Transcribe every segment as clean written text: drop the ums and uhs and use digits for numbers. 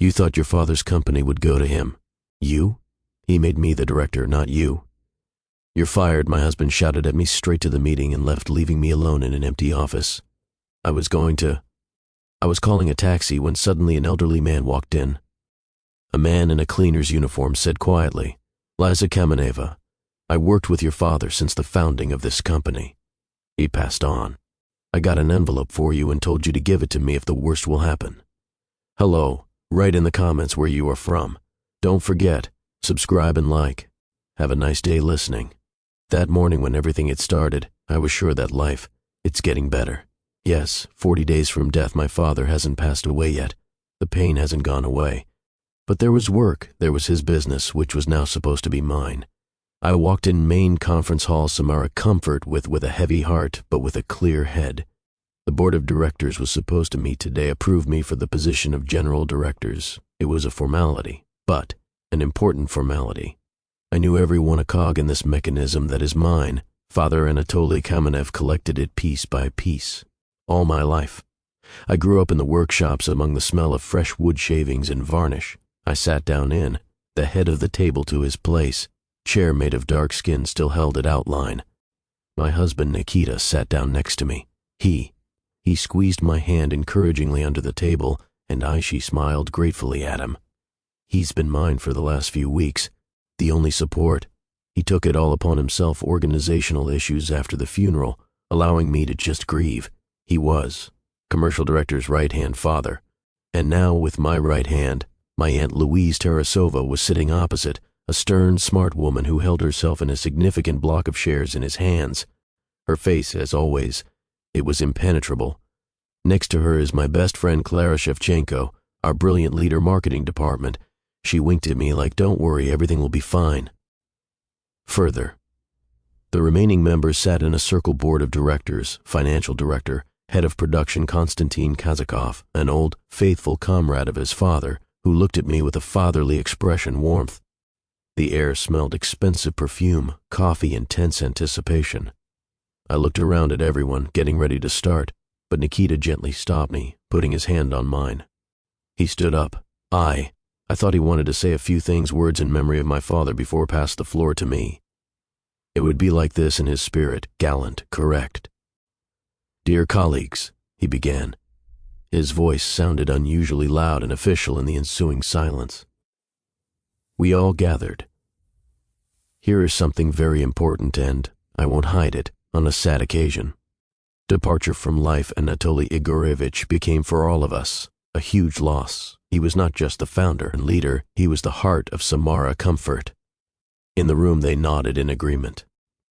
You thought your father's company would go to him. You? He made me the director, not you. You're fired, my husband shouted at me straight to the meeting and left, leaving me alone in an empty office. I was calling a taxi when suddenly an elderly man walked in. A man in a cleaner's uniform said quietly, Liza Kameneva, I worked with your father since the founding of this company. He passed on. I got an envelope for you and told you to give it to me if the worst will happen. Hello, write in the comments where you are from. Don't forget, subscribe and like. Have a nice day listening. That morning when everything had started, I was sure that life, it's getting better. Yes, 40 days from death my father hasn't passed away yet. The pain hasn't gone away. But there was work, there was his business, which was now supposed to be mine. I walked in main conference hall Samara Comfort with a heavy heart, but with a clear head. The board of directors was supposed to meet today, approve me for the position of general directors. It was a formality, but an important formality. I knew every one a cog in this mechanism that is mine. Father Anatoly Kamenev collected it piece by piece. All my life. I grew up in the workshops among the smell of fresh wood shavings and varnish. I sat down in, the head of the table to his place. Chair made of dark skin still held at outline. My husband Nikita sat down next to me. He squeezed my hand encouragingly under the table, and she smiled gratefully at him. He's been mine for the last few weeks, the only support. He took it all upon himself, organizational issues after the funeral, allowing me to just grieve. He was commercial director's right-hand father. And now with my right hand, my Aunt Louise Tarasova was sitting opposite, a stern, smart woman who held herself and a significant block of shares in his hands. Her face, as always, it was impenetrable. Next to her is my best friend Clara Shevchenko, our brilliant leader marketing department. She winked at me like, don't worry, everything will be fine. Further, the remaining members sat in a circle board of directors, financial director, head of production Konstantin Kazakov, an old, faithful comrade of his father, who looked at me with a fatherly expression, warmth. The air smelled expensive perfume, coffee, and tense anticipation. I looked around at everyone, getting ready to start, but Nikita gently stopped me, putting his hand on mine. He stood up. I thought he wanted to say a few things, words in memory of my father, before passed the floor to me. It would be like this in his spirit, gallant, correct. Dear colleagues, he began. His voice sounded unusually loud and official in the ensuing silence. We all gathered. Here is something very important and, I won't hide it, on a sad occasion. Departure from life, Anatoly Igorovich became for all of us a huge loss. He was not just the founder and leader, he was the heart of Samara Comfort. In the room they nodded in agreement.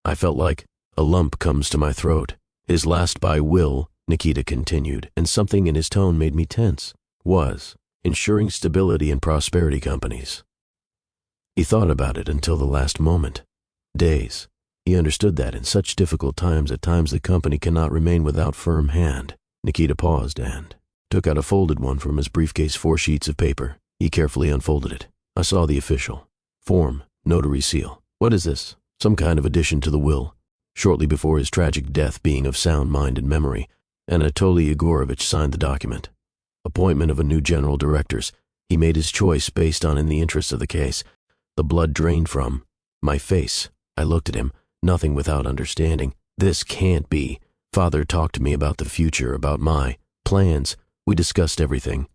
I felt like a lump comes to my throat. His last by will, Nikita continued, and something in his tone made me tense, was ensuring stability in prosperity companies. He thought about it until the last moment. Days. He understood that in such difficult times, at times the company cannot remain without firm hand. Nikita paused and took out a folded one from his briefcase, 4 sheets of paper. He carefully unfolded it. I saw the official form, notary seal. What is this? Some kind of addition to the will. Shortly before his tragic death, being of sound mind and memory, Anatoly Igorovich signed the document. Appointment of a new general directors. He made his choice based on in the interest of the case. The blood drained from my face. I looked at him, nothing without understanding. This can't be. Father talked to me about the future, about my plans. We discussed everything.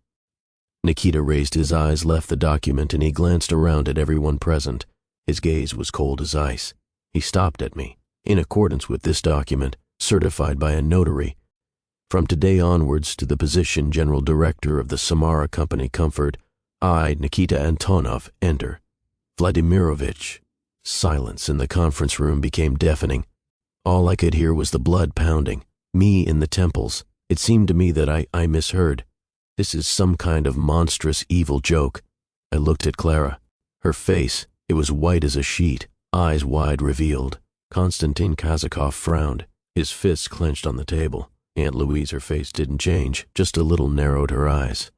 Nikita raised his eyes, left the document, and he glanced around at everyone present. His gaze was cold as ice. He stopped at me. In accordance with this document, certified by a notary, from today onwards to the position General Director of the Samara Company Comfort, I, Nikita Antonov, enter. Vladimirovich. Silence in the conference room became deafening. All I could hear was the blood pounding, me in the temples. It seemed to me that I misheard. This is some kind of monstrous evil joke. I looked at Clara. Her face, it was white as a sheet, eyes wide revealed. Konstantin Kazakov frowned, his fists clenched on the table. Aunt Louise, her face didn't change, just a little narrowed her eyes.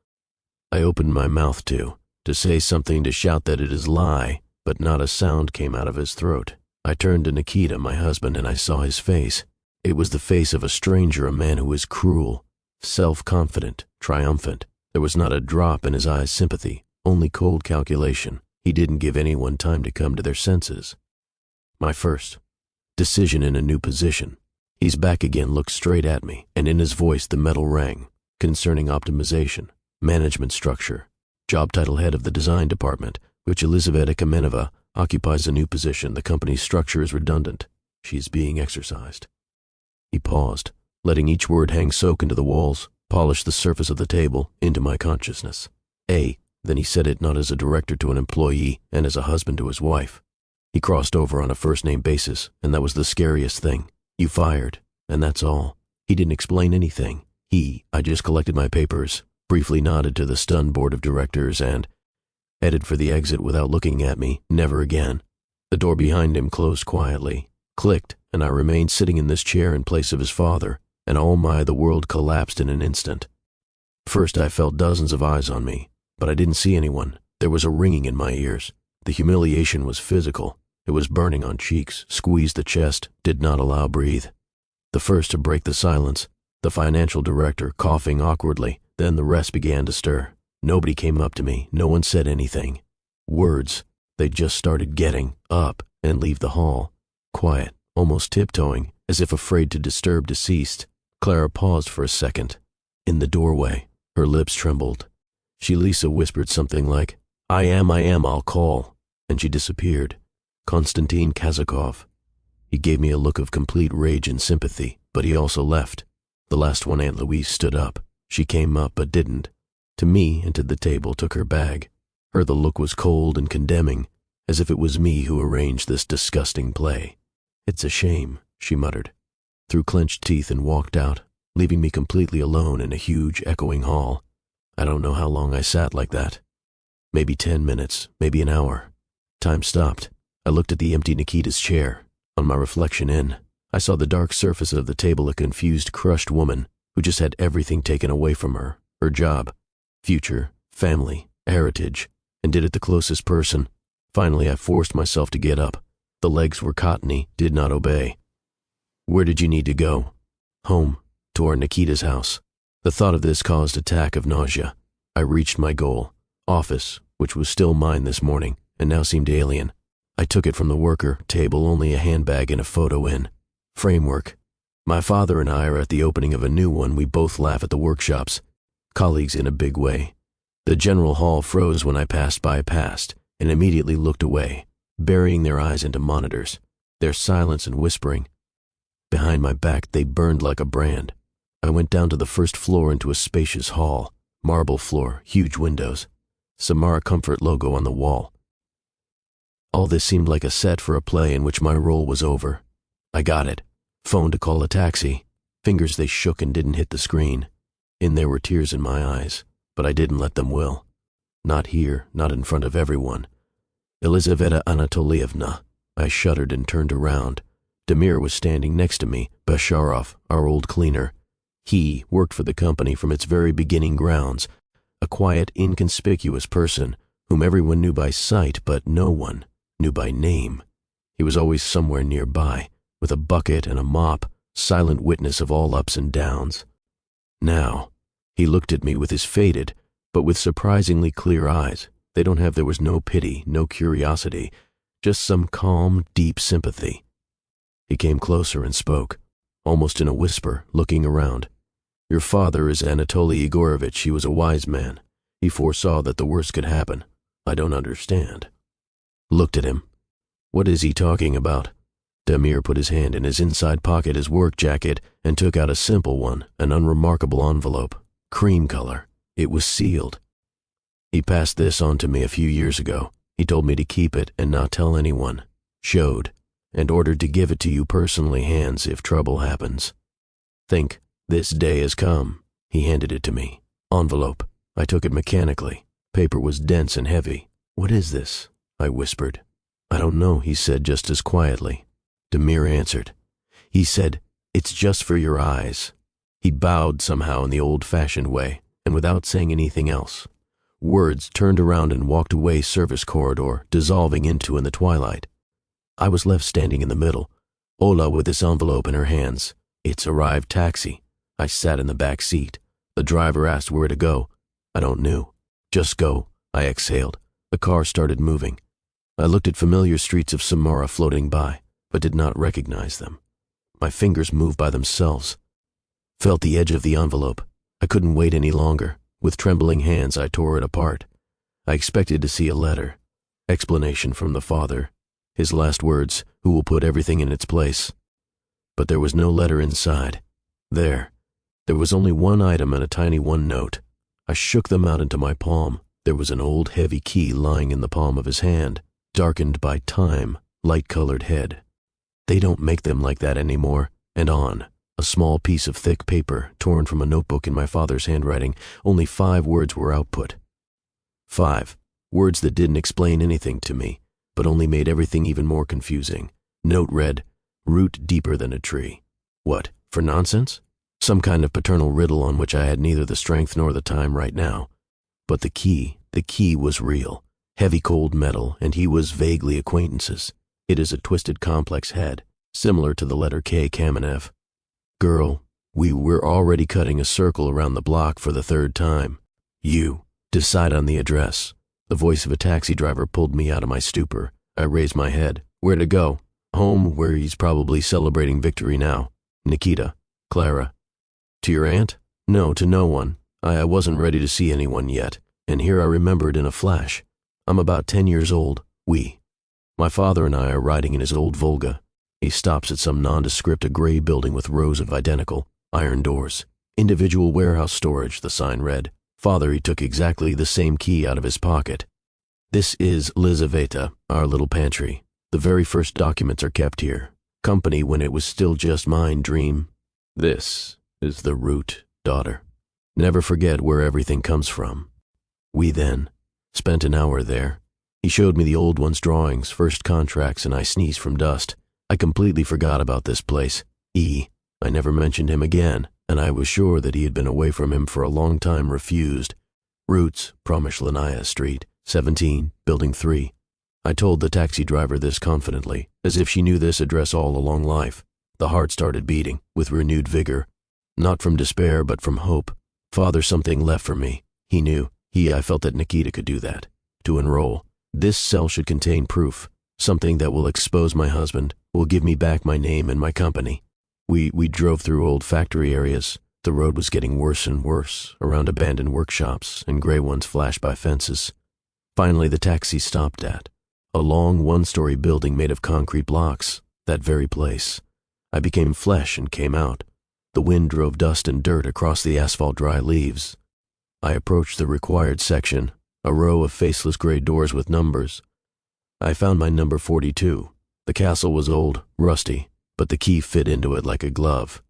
I opened my mouth to say something, to shout that it is lie, but not a sound came out of his throat. I turned to Nikita, my husband, and I saw his face. It was the face of a stranger, a man who is cruel, self-confident, triumphant. There was not a drop in his eyes' sympathy, only cold calculation. He didn't give anyone time to come to their senses. My first decision in a new position. He's back again, looked straight at me, and in his voice the metal rang, concerning optimization, management structure, job title head of the design department, which Elizaveta Kameneva occupies a new position. The company's structure is redundant. She's being exercised. He paused, letting each word hang soak into the walls, polish the surface of the table, into my consciousness. Then he said it not as a director to an employee and as a husband to his wife. He crossed over on a first-name basis, and that was the scariest thing. You fired, and that's all. He didn't explain anything. I just collected my papers, briefly nodded to the stunned board of directors, and headed for the exit without looking at me, never again. The door behind him closed quietly, clicked, and I remained sitting in this chair in place of his father, and the world collapsed in an instant. First I felt dozens of eyes on me, but I didn't see anyone. There was a ringing in my ears. The humiliation was physical. It was burning on cheeks, squeezed the chest, did not allow breathe. The first to break the silence, the financial director, coughing awkwardly. Then the rest began to stir. Nobody came up to me. No one said anything. Words. They just started getting up and leave the hall. Quiet, almost tiptoeing, as if afraid to disturb deceased. Clara paused for a second. In the doorway, her lips trembled. Lisa whispered something like, I am, I'll call. And she disappeared. Konstantin Kazakov. He gave me a look of complete rage and sympathy, but he also left. The last one, Aunt Louise, stood up. She came up but didn't. To me and to the table, took her bag. The look was cold and condemning, as if it was me who arranged this disgusting play. It's a shame, she muttered, through clenched teeth, and walked out, leaving me completely alone in a huge, echoing hall. I don't know how long I sat like that. Maybe 10 minutes, maybe an hour. Time stopped. I looked at the empty Nikita's chair. On my reflection I saw the dark surface of the table, a confused, crushed woman who just had everything taken away from her, her job, future, family, heritage, and did it the closest person. Finally, I forced myself to get up. The legs were cottony, did not obey. Where did you need to go? Home, to our Nikita's house. The thought of this caused an attack of nausea. I reached my goal. Office, which was still mine this morning, and now seemed alien. I took it from the worker table, only a handbag and a photo in. Framework. My father and I are at the opening of a new one. We both laugh at the workshops. Colleagues in a big way. The general hall froze when I passed, and immediately looked away, burying their eyes into monitors. Their silence and whispering. Behind my back, they burned like a brand. I went down to the first floor into a spacious hall. Marble floor, huge windows. Samara Comfort logo on the wall. All this seemed like a set for a play in which my role was over. I got it. Phoned to call a taxi. Fingers they shook and didn't hit the screen. There were tears in my eyes, but I didn't let them will. Not here, not in front of everyone. Elizaveta Anatolievna. I shuddered and turned around. Damir was standing next to me, Basharov, our old cleaner. He worked for the company from its very beginning grounds, a quiet, inconspicuous person whom everyone knew by sight, but no one knew by name. He was always somewhere nearby, with a bucket and a mop, silent witness of all ups and downs. Now, he looked at me with his faded, but with surprisingly clear eyes. There was no pity, no curiosity, just some calm, deep sympathy. He came closer and spoke, almost in a whisper, looking around. Your father is Anatoly Egorovich. He was a wise man. He foresaw that the worst could happen. I don't understand. Looked at him. What is he talking about? Damir put his hand in his inside pocket, his work jacket, and took out a simple one, an unremarkable envelope. Cream color. It was sealed. He passed this on to me a few years ago. He told me to keep it and not tell anyone. Showed, and ordered to give it to you personally, hands if trouble happens. Think, this day has come. He handed it to me. Envelope. I took it mechanically. Paper was dense and heavy. What is this? I whispered. I don't know, he said just as quietly. Damir answered. He said, it's just for your eyes. He bowed somehow in the old-fashioned way, and without saying anything else. Words, turned around and walked away service corridor, dissolving into in the twilight. I was left standing in the middle, Ola with this envelope in her hands. It's arrived taxi. I sat in the back seat. The driver asked where to go. I don't know. Just go, I exhaled. The car started moving. I looked at familiar streets of Samara floating by, but did not recognize them. My fingers moved by themselves. Felt the edge of the envelope. I couldn't wait any longer. With trembling hands, I tore it apart. I expected to see a letter. Explanation from the father. His last words, who will put everything in its place. But there was no letter inside. There was only one item and a tiny one note. I shook them out into my palm. There was an old heavy key lying in the palm of his hand, darkened by time, light-colored head. They don't make them like that anymore. And on a small piece of thick paper, torn from a notebook in my father's handwriting, only 5 words were output. 5 words that didn't explain anything to me, but only made everything even more confusing. Note read, "Root deeper than a tree." What, for nonsense? Some kind of paternal riddle on which I had neither the strength nor the time right now. But the key was real. Heavy cold metal, and he was vaguely acquaintances. It is a twisted complex head, similar to the letter K, Kamenev. Girl, we were already cutting a circle around the block for the 3rd time. You, decide on the address. The voice of a taxi driver pulled me out of my stupor. I raised my head. Where to go? Home, where he's probably celebrating victory now. Nikita. Clara. To your aunt? No, to no one. I wasn't ready to see anyone yet, and here I remembered in a flash. I'm about 10 years old. My father and I are riding in his old Volga. He stops at some nondescript gray building with rows of identical iron doors. Individual warehouse storage, the sign read. Father, he took exactly the same key out of his pocket. This is Lizaveta, our little pantry. The very first documents are kept here. Company when it was still just mine, dream. This is the root, daughter. Never forget where everything comes from. We then spent an hour there. He showed me the old one's drawings, first contracts, and I sneezed from dust. I completely forgot about this place. I never mentioned him again, and I was sure that he had been away from him for a long time refused. Roots, Promyshlenaya Street, 17, Building 3. I told the taxi driver this confidently, as if she knew this address all along life. The heart started beating, with renewed vigor. Not from despair, but from hope. Father, something left for me. He knew. I felt that Nikita could do that. To enroll. This cell should contain proof. Something that will expose my husband, will give me back my name and my company. We drove through old factory areas. The road was getting worse and worse, around abandoned workshops, and gray ones flashed by fences. Finally, the taxi stopped at a long 1-story building made of concrete blocks, that very place. I became flesh and came out. The wind drove dust and dirt across the asphalt-dry leaves. I approached the required section, a row of faceless gray doors with numbers. I found my number 42. The castle was old, rusty, but the key fit into it like a glove.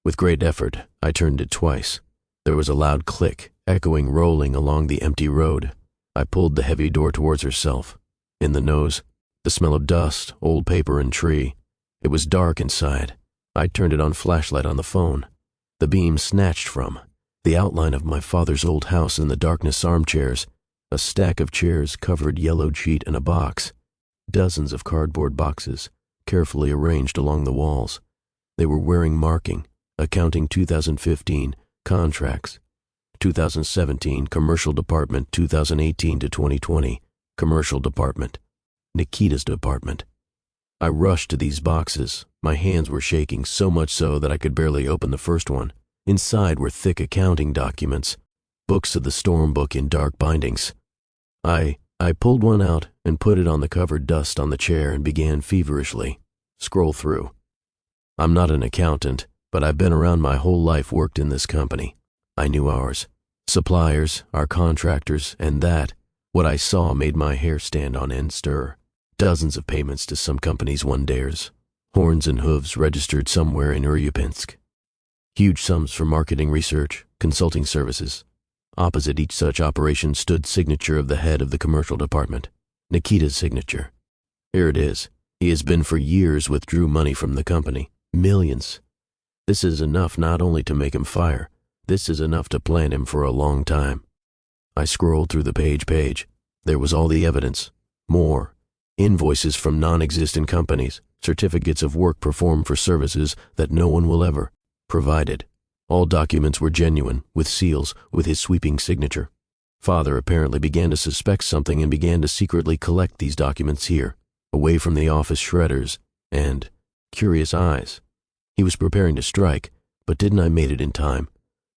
With great effort, I turned it twice. There was a loud click, echoing, rolling along the empty road. I pulled the heavy door towards herself. In the nose, the smell of dust, old paper, and tree. It was dark inside. I turned it on flashlight on the phone. The beam snatched from the outline of my father's old house in the darkness. Armchairs, a stack of chairs, covered yellowed sheet, and a box. Dozens of cardboard boxes, carefully arranged along the walls. They were wearing marking, accounting 2015, contracts. 2017, Commercial Department, 2018 to 2020, Commercial Department. Nikita's department. I rushed to these boxes. My hands were shaking, so much so that I could barely open the first one. Inside were thick accounting documents, books of the Storm Book in dark bindings. I pulled one out and put it on the covered dust on the chair and began feverishly. Scroll through. I'm not an accountant, but I've been around my whole life, worked in this company. I knew ours, suppliers, our contractors, and that, what I saw made my hair stand on end stir. Dozens of payments to some companies one dares. Horns and hooves registered somewhere in Uryupinsk. Huge sums for marketing, research, consulting services. Opposite each such operation stood signature of the head of the commercial department, Nikita's signature. Here it is. He has been for years, withdrew money from the company. Millions. This is enough not only to make him fire, this is enough to plant him for a long time. I scrolled through the page. There was all the evidence. More. Invoices from non-existent companies, certificates of work performed for services that no one will ever provided. All documents were genuine, with seals, with his sweeping signature. Father apparently began to suspect something and began to secretly collect these documents here, away from the office shredders and curious eyes. He was preparing to strike, but didn't I made it in time.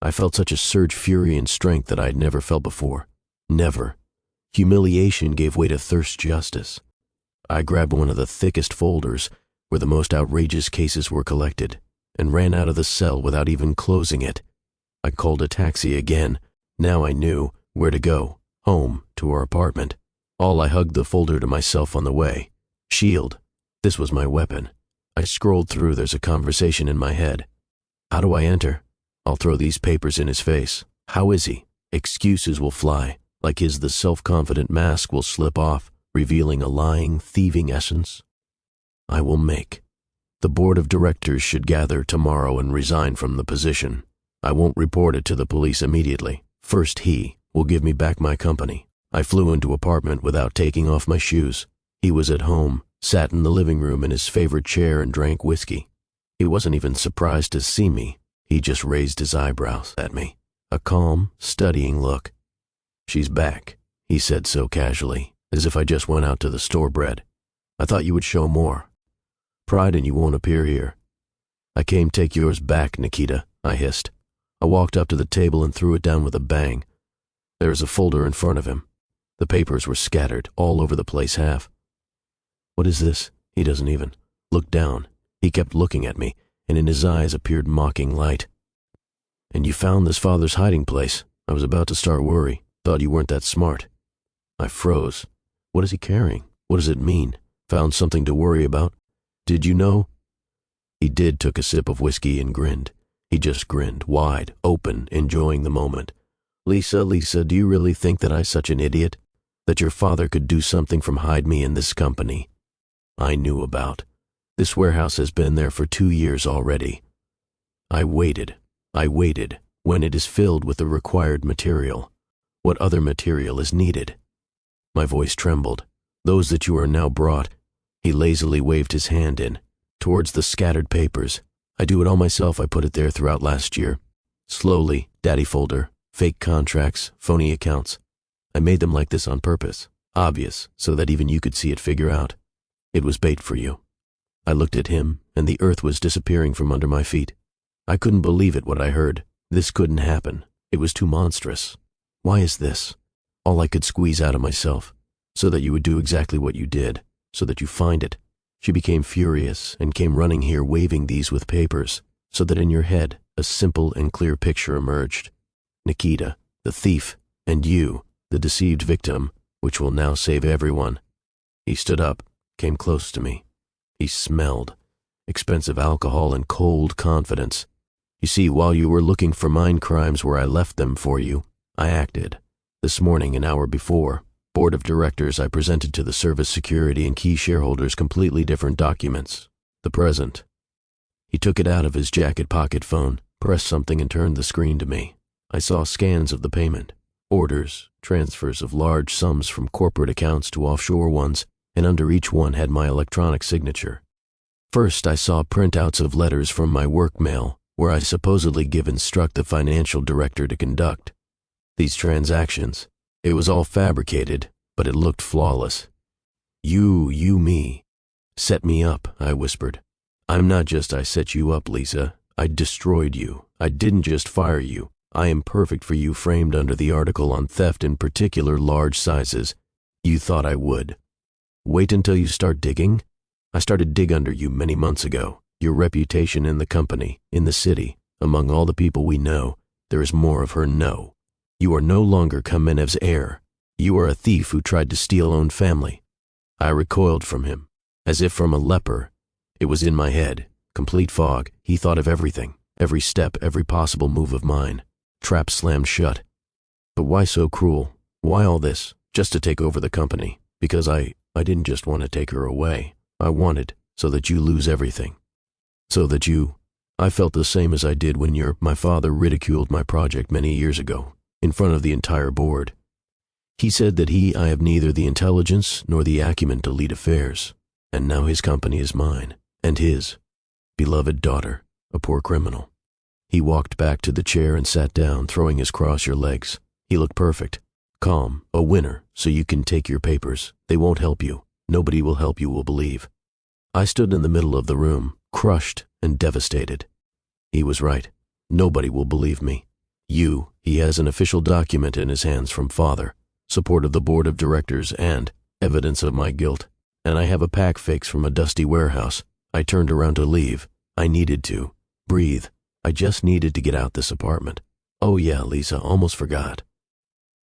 I felt such a surge fury and strength that I had never felt before. Never. Humiliation gave way to thirst justice. I grabbed one of the thickest folders where the most outrageous cases were collected and ran out of the cell without even closing it. I called a taxi again. Now I knew where to go, home, to our apartment. I hugged the folder to myself on the way. Shield. This was my weapon. I scrolled through. There's a conversation in my head. How do I enter? I'll throw these papers in his face. How is he? Excuses will fly. Like the self-confident mask will slip off, revealing a lying, thieving essence. I will make. The board of directors should gather tomorrow and resign from the position. I won't report it to the police immediately. First he will give me back my company. I flew into apartment without taking off my shoes. He was at home, sat in the living room in his favorite chair and drank whiskey. He wasn't even surprised to see me. He just raised his eyebrows at me. A calm, studying look. She's back, he said so casually, as if I just went out to the store bread. I thought you would show more. Pride in you won't appear here. I came take yours back, Nikita, I hissed. I walked up to the table and threw it down with a bang. There was a folder in front of him. The papers were scattered all over the place half. What is this? He doesn't even look down. He kept looking at me, and in his eyes appeared mocking light. And you found this father's hiding place. I was about to start worry. Thought you weren't that smart. I froze. What is he carrying? What does it mean? Found something to worry about? Did you know? He took a sip of whiskey and grinned. He just grinned, wide, open, enjoying the moment. Lisa, do you really think that I'm such an idiot? That your father could do something from hide me in this company? I knew about. This warehouse has been there for 2 years already. I waited. When it is filled with the required material. What other material is needed? My voice trembled. Those that you are now brought. He lazily waved his hand in, towards the scattered papers. I do it all myself. I put it there throughout last year. Slowly, daddy folder, fake contracts, phony accounts. I made them like this on purpose, obvious, so that even you could see it figure out. It was bait for you. I looked at him, and the earth was disappearing from under my feet. I couldn't believe it what I heard. This couldn't happen. It was too monstrous. Why is this? All I could squeeze out of myself, so that you would do exactly what you did, so that you find it. She became furious and came running here waving these with papers, so that in your head a simple and clear picture emerged. Nikita, the thief, and you, the deceived victim, which will now save everyone. He stood up, came close to me. He smelled expensive alcohol and cold confidence. You see, while you were looking for mine crimes where I left them for you, I acted. This morning, an hour before, board of directors, I presented to the service security and key shareholders completely different documents. The present. He took it out of his jacket pocket phone, pressed something and turned the screen to me. I saw scans of the payment, orders, transfers of large sums from corporate accounts to offshore ones, and under each one had my electronic signature. First, I saw printouts of letters from my work mail, where I supposedly instruct the financial director to conduct these transactions. It was all fabricated, but it looked flawless. Me. Set me up, I whispered. I'm not just I set you up, Lisa. I destroyed you. I didn't just fire you. I am perfect for you, framed under the article on theft, in particular large sizes. You thought I would. Wait until you start digging? I started dig under you many months ago. Your reputation in the company, in the city, among all the people we know, there is more of her no. You are no longer Kamenev's heir. You are a thief who tried to steal own family. I recoiled from him, as if from a leper. It was in my head, complete fog. He thought of everything, every step, every possible move of mine. Trap slammed shut. But why so cruel? Why all this? Just to take over the company. Because I didn't just want to take her away. I wanted so that you lose everything. So that you... I felt the same as I did when my father ridiculed my project many years ago, in front of the entire board. He said that I have neither the intelligence nor the acumen to lead affairs, and now his company is mine, and his beloved daughter, a poor criminal. He walked back to the chair and sat down, throwing his cross your legs. He looked perfect. Calm, a winner, so you can take your papers. They won't help you. Nobody will help you will believe. I stood in the middle of the room, crushed and devastated. He was right. Nobody will believe me. He has an official document in his hands from father, support of the board of directors and evidence of my guilt. And I have a pack fix from a dusty warehouse. I turned around to leave. I needed to breathe. I just needed to get out this apartment. Oh yeah, Lisa, almost forgot.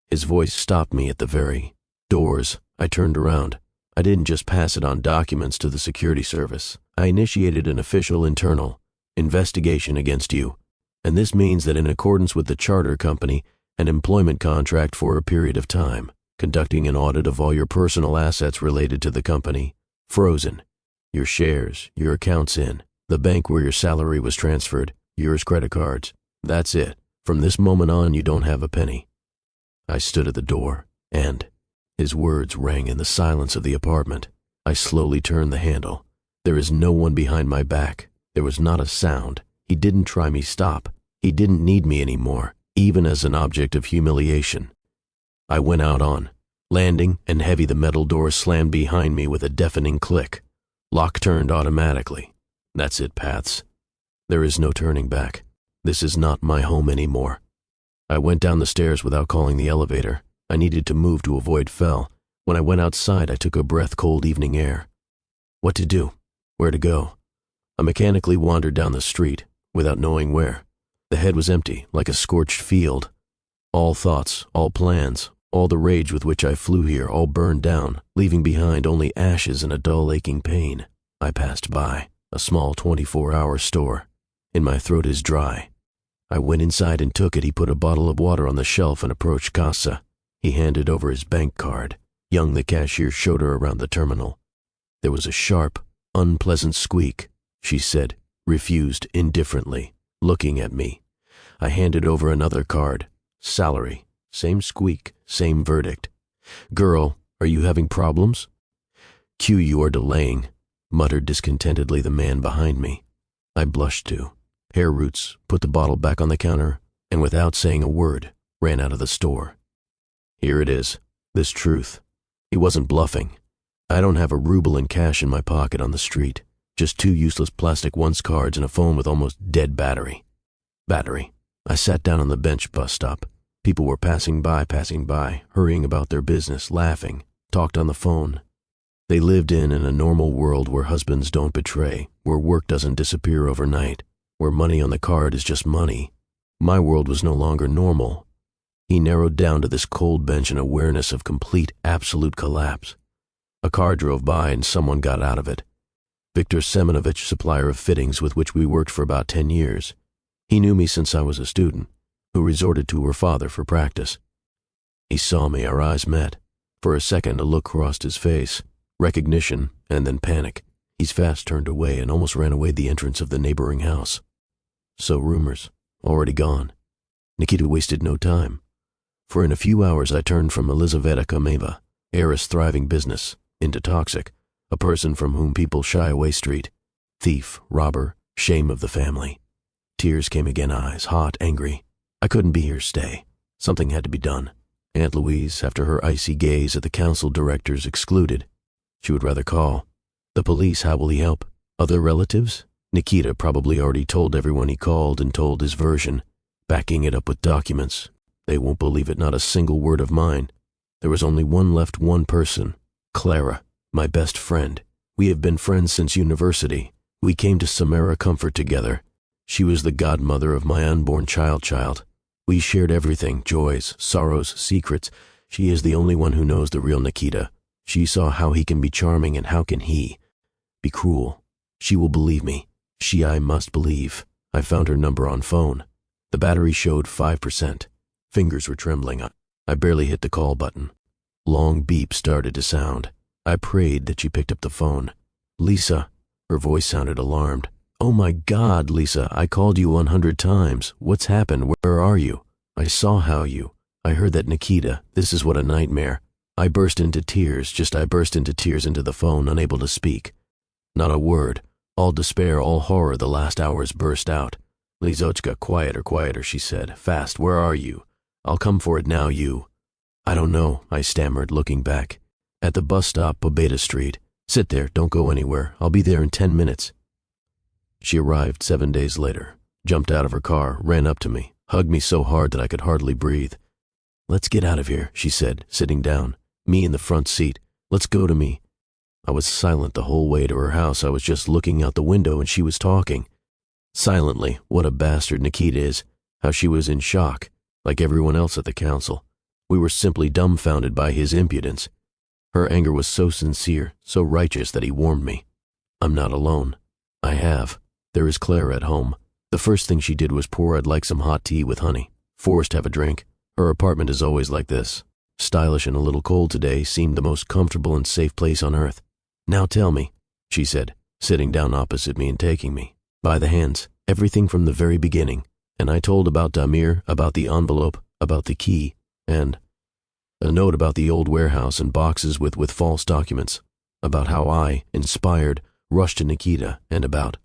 His voice stopped me at the very doors. I turned around. I didn't just pass it on documents to the security service. I initiated an official internal investigation against you. And this means that in accordance with the charter company, an employment contract for a period of time, conducting an audit of all your personal assets related to the company, frozen, your shares, your accounts in, the bank where your salary was transferred, yours credit cards. That's it. From this moment on, you don't have a penny. I stood at the door, and his words rang in the silence of the apartment. I slowly turned the handle. There is no one behind my back. There was not a sound. He didn't try me stop. He didn't need me anymore, even as an object of humiliation. I went out on landing, and heavy the metal door slammed behind me with a deafening click. Lock turned automatically. That's it, Paths. There is no turning back. This is not my home anymore. I went down the stairs without calling the elevator. I needed to move to avoid fell. When I went outside, I took a breath cold evening air. What to do? Where to go? I mechanically wandered down the street, without knowing where. The head was empty, like a scorched field. All thoughts, all plans, all the rage with which I flew here, all burned down, leaving behind only ashes and a dull aching pain. I passed by a small 24-hour store. In my throat is dry. I went inside and took it. He put a bottle of water on the shelf and approached Casa. He handed over his bank card. Young, the cashier, showed her around the terminal. There was a sharp, unpleasant squeak. She said, refused indifferently, looking at me. I handed over another card. Salary. Same squeak, same verdict. Girl, are you having problems? Q, you are delaying, muttered discontentedly the man behind me. I blushed too. Hair roots, put the bottle back on the counter, and without saying a word, ran out of the store. Here it is, this truth. He wasn't bluffing. I don't have a ruble in cash in my pocket on the street. Just 2 useless plastic once cards and a phone with almost dead battery. I sat down on the bench bus stop. People were passing by, hurrying about their business, laughing, talked on the phone. They lived in a normal world where husbands don't betray, where work doesn't disappear overnight, where money on the card is just money. My world was no longer normal. He narrowed down to this cold bench in awareness of complete, absolute collapse. A car drove by and someone got out of it. Viktor Semenovich, supplier of fittings with which we worked for about 10 years. He knew me since I was a student, who resorted to her father for practice. He saw me, our eyes met. For a second, a look crossed his face, recognition, and then panic. He's fast turned away and almost ran away the entrance of the neighboring house. So rumors, already gone. Nikita wasted no time. For in a few hours I turned from Elizaveta Kameva, heiress thriving business, into toxic, a person from whom people shy away street. Thief, robber, shame of the family. Tears came again, eyes, hot, angry. I couldn't be here, stay. Something had to be done. Aunt Louise, after her icy gaze at the council directors, excluded. She would rather call. The police, how will he help? Other relatives? Nikita probably already told everyone he called and told his version, backing it up with documents. They won't believe it, not a single word of mine. There was only one person, Clara, my best friend. We have been friends since university. We came to Samara Comfort together. She was the godmother of my unborn child. We shared everything, joys, sorrows, secrets. She is the only one who knows the real Nikita. She saw how he can be charming and how can he be cruel. She will believe me. I must believe. I found her number on phone. The battery showed 5%. Fingers were trembling. I barely hit the call button. Long beep started to sound. I prayed that she picked up the phone. Lisa. Her voice sounded alarmed. Oh my God, Lisa, I called you 100 times. What's happened? Where are you? I saw how you. I heard that Nikita. This is what a nightmare. I burst into tears into the phone, unable to speak. Not a word. All despair, all horror the last hours burst out. Lizochka, quieter, she said. Fast, where are you? I'll come for it now, you. I don't know, I stammered, looking back. At the bus stop, Pobeda Street. Sit there, don't go anywhere. I'll be there in 10 minutes. She arrived 7 days later, jumped out of her car, ran up to me, hugged me so hard that I could hardly breathe. Let's get out of here, she said, sitting down. Me in the front seat. Let's go to me. I was silent the whole way to her house. I was just looking out the window and she was talking. Silently, what a bastard Nikita is. How she was in shock, like everyone else at the council. We were simply dumbfounded by his impudence. Her anger was so sincere, so righteous that he warmed me. I'm not alone. I have. There is Clara at home. The first thing she did was pour I'd like some hot tea with honey. Forced to have a drink. Her apartment is always like this. Stylish and a little cold today, seemed the most comfortable and safe place on earth. Now tell me, she said, sitting down opposite me and taking me by the hands, everything from the very beginning. And I told about Damir, about the envelope, about the key, and a note about the old warehouse and boxes with false documents, about how I, inspired, rushed to Nikita, and about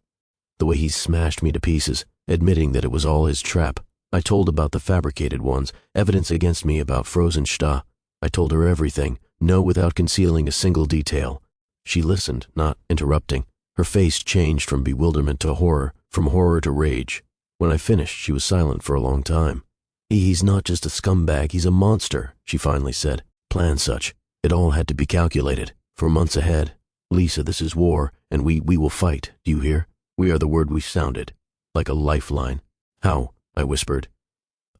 the way he smashed me to pieces, admitting that it was all his trap. I told about the fabricated ones, evidence against me about Frozenstadt. I told her everything, no, without concealing a single detail. She listened, not interrupting. Her face changed from bewilderment to horror, from horror to rage. When I finished, she was silent for a long time. He's not just a scumbag, he's a monster, she finally said. Planned such. It all had to be calculated, for months ahead. Lisa, this is war, and we will fight, do you hear? We are the word we sounded, like a lifeline. How? I whispered.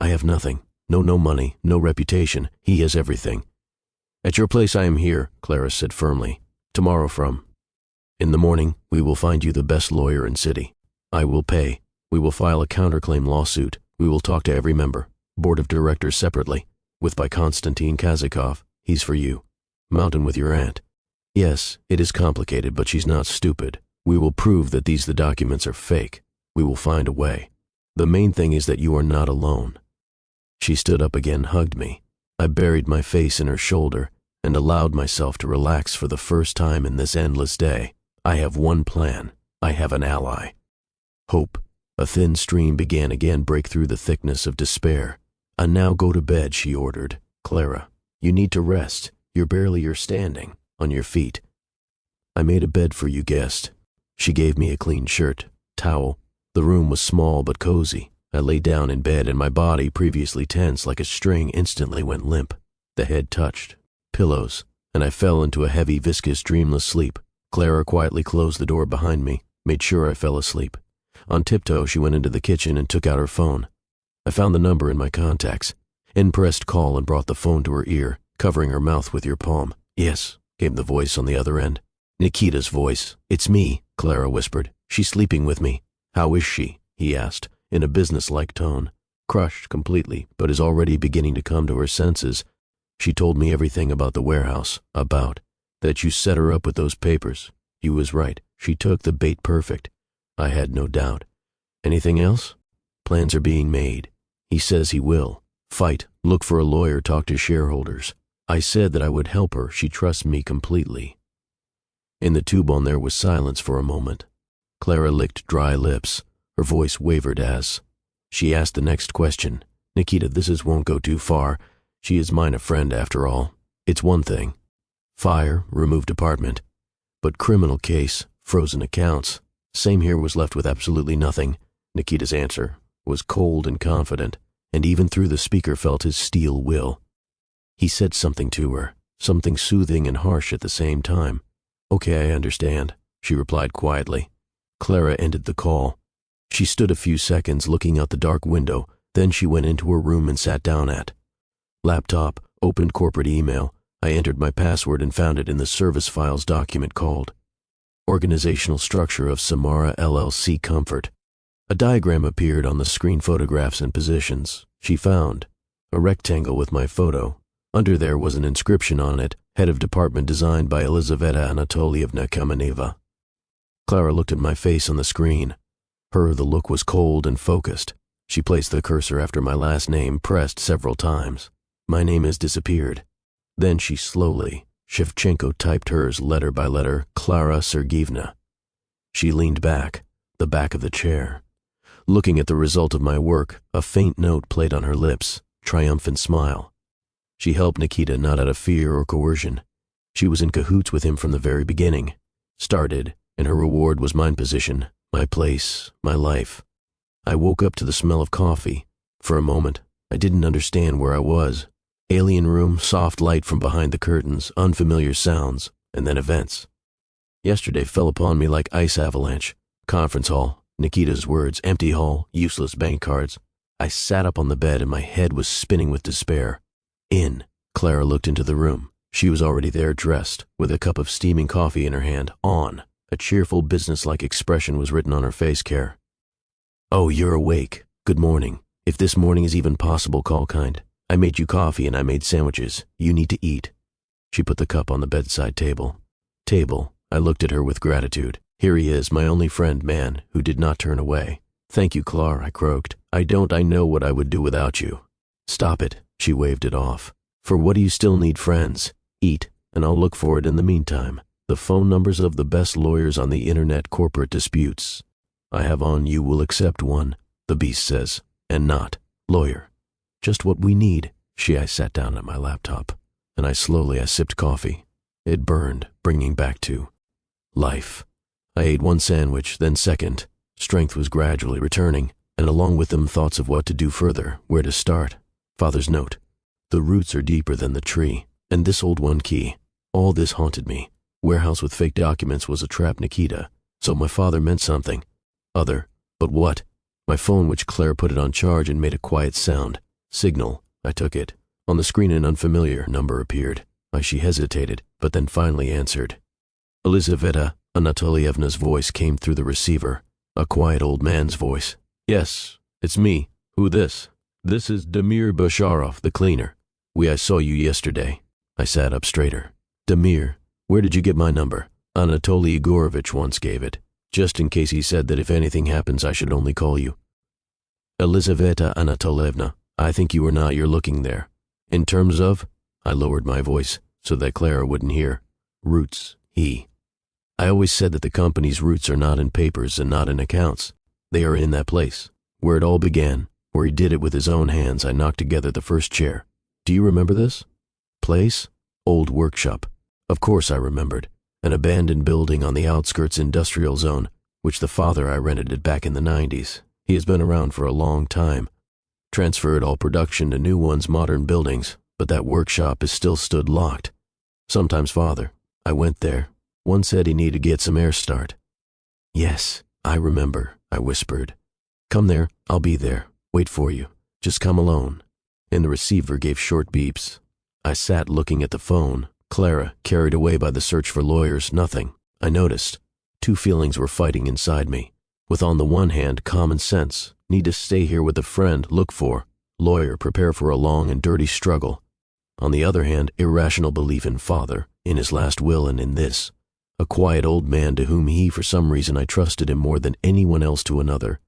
I have nothing. No money, no reputation. He has everything. At your place I am here, Clara said firmly. Tomorrow from. In the morning, we will find you the best lawyer in city. I will pay. We will file a counterclaim lawsuit. We will talk to every member. Board of directors separately. With by Konstantin Kazakov. He's for you. Mountain with your aunt. Yes, it is complicated, but she's not stupid. We will prove that the documents are fake. We will find a way. The main thing is that you are not alone. She stood up again, hugged me. I buried my face in her shoulder and allowed myself to relax for the first time in this endless day. I have one plan. I have an ally. Hope. A thin stream began again break through the thickness of despair. And now go to bed, she ordered. Clara, you need to rest. You're standing, on your feet. I made a bed for you, guest. She gave me a clean shirt, towel. The room was small but cozy. I lay down in bed and my body, previously tense like a string, instantly went limp. The head touched. Pillows. And I fell into a heavy, viscous, dreamless sleep. Clara quietly closed the door behind me, made sure I fell asleep. On tiptoe, she went into the kitchen and took out her phone. I found the number in my contacts. Pressed call and brought the phone to her ear, covering her mouth with your palm. Yes, came the voice on the other end. Nikita's voice. It's me, Clara whispered. She's sleeping with me. How is she? He asked, in a businesslike tone. Crushed completely, but is already beginning to come to her senses. She told me everything about the warehouse, that you set her up with those papers. You was right. She took the bait perfect. I had no doubt. Anything else? Plans are being made. He says he will. Fight, look for a lawyer, talk to shareholders. I said that I would help her. She trusts me completely. In the tube-on there was silence for a moment. Clara licked dry lips. Her voice wavered as she asked the next question. Nikita, this won't go too far. She is mine a friend after all. It's one thing. Fire, removed apartment. But criminal case, frozen accounts. Same here, was left with absolutely nothing. Nikita's answer was cold and confident, and even through the speaker felt his steel will. He said something to her, something soothing and harsh at the same time. Okay, I understand, she replied quietly. Clara ended the call. She stood a few seconds looking out the dark window, then she went into her room and sat down at laptop, opened corporate email. I entered my password and found it in the service files document called Organizational Structure of Samara LLC Comfort. A diagram appeared on the screen, photographs and positions. She found a rectangle with my photo. Under there was an inscription on it, Head of Department, designed by Elizaveta Anatolievna Kameneva. Clara looked at my face on the screen. The look was cold and focused. She placed the cursor after my last name, pressed several times. My name has disappeared. Then she slowly, Shevchenko typed hers letter by letter, Clara Sergeevna. She leaned back, the back of the chair. Looking at the result of my work, a faint note played on her lips, triumphant smile. She helped Nikita not out of fear or coercion. She was in cahoots with him from the very beginning. Started, and her reward was mine position, my place, my life. I woke up to the smell of coffee. For a moment, I didn't understand where I was. Alien room, soft light from behind the curtains, unfamiliar sounds, and then events. Yesterday fell upon me like ice avalanche. Conference hall, Nikita's words, empty hall, useless bank cards. I sat up on the bed and my head was spinning with despair. Clara looked into the room. She was already there dressed, with a cup of steaming coffee in her hand. A cheerful, businesslike expression was written on her face care. "Oh, you're awake. Good morning. If this morning is even possible, call kind. I made you coffee and I made sandwiches. You need to eat." She put the cup on the bedside table. I looked at her with gratitude. Here he is, my only friend, man, who did not turn away. "Thank you, Clara," I croaked. I know what I would do without you." "Stop it," she waved it off. "For what do you still need friends? Eat, and I'll look for it in the meantime. The phone numbers of the best lawyers on the internet corporate disputes. I have on you will accept one, the beast says, and not, lawyer. Just what we need." I sat down at my laptop, and I sipped coffee. It burned, bringing back to life. I ate one sandwich, then second. Strength was gradually returning, and along with them thoughts of what to do further, where to start. Father's note. The roots are deeper than the tree, and this old one key. All this haunted me. Warehouse with fake documents was a trap, Nikita. So my father meant something. But what? My phone, which Claire put it on charge and made a quiet sound. Signal. I took it. On the screen an unfamiliar number appeared. She hesitated, but then finally answered. Elizaveta Anatolievna's voice came through the receiver. A quiet old man's voice. "Yes, it's me. Who this?" "This is Damir Basharov, the cleaner. I saw you yesterday." I sat up straighter. "Damir, where did you get my number?" "Anatoly Igorovich once gave it, just in case he said that if anything happens I should only call you." "Elizaveta Anatolievna, I think you are not. You're looking there. In terms of—" I lowered my voice so that Clara wouldn't hear. "Roots, I always said that the company's roots are not in papers and not in accounts. They are in that place, where it all began, where he did it with his own hands. I knocked together the first chair. Do you remember this? Place? Old workshop. Of course I remembered. An abandoned building on the outskirts industrial zone, which the father I rented it back in the 90s. He has been around for a long time. Transferred all production to new ones, modern buildings, but that workshop is still stood locked. Sometimes, Father, I went there. One said he needed to get some air start. "Yes, I remember," I whispered. "Come there, I'll be there. Wait for you. Just come alone." And the receiver gave short beeps. I sat looking at the phone. Clara, carried away by the search for lawyers, nothing. I noticed. Two feelings were fighting inside me. With on the one hand, common sense. Need to stay here with a friend, look for. Lawyer, prepare for a long and dirty struggle. On the other hand, irrational belief in father, in his last will and in this. A quiet old man to whom for some reason I trusted him more than anyone else to another.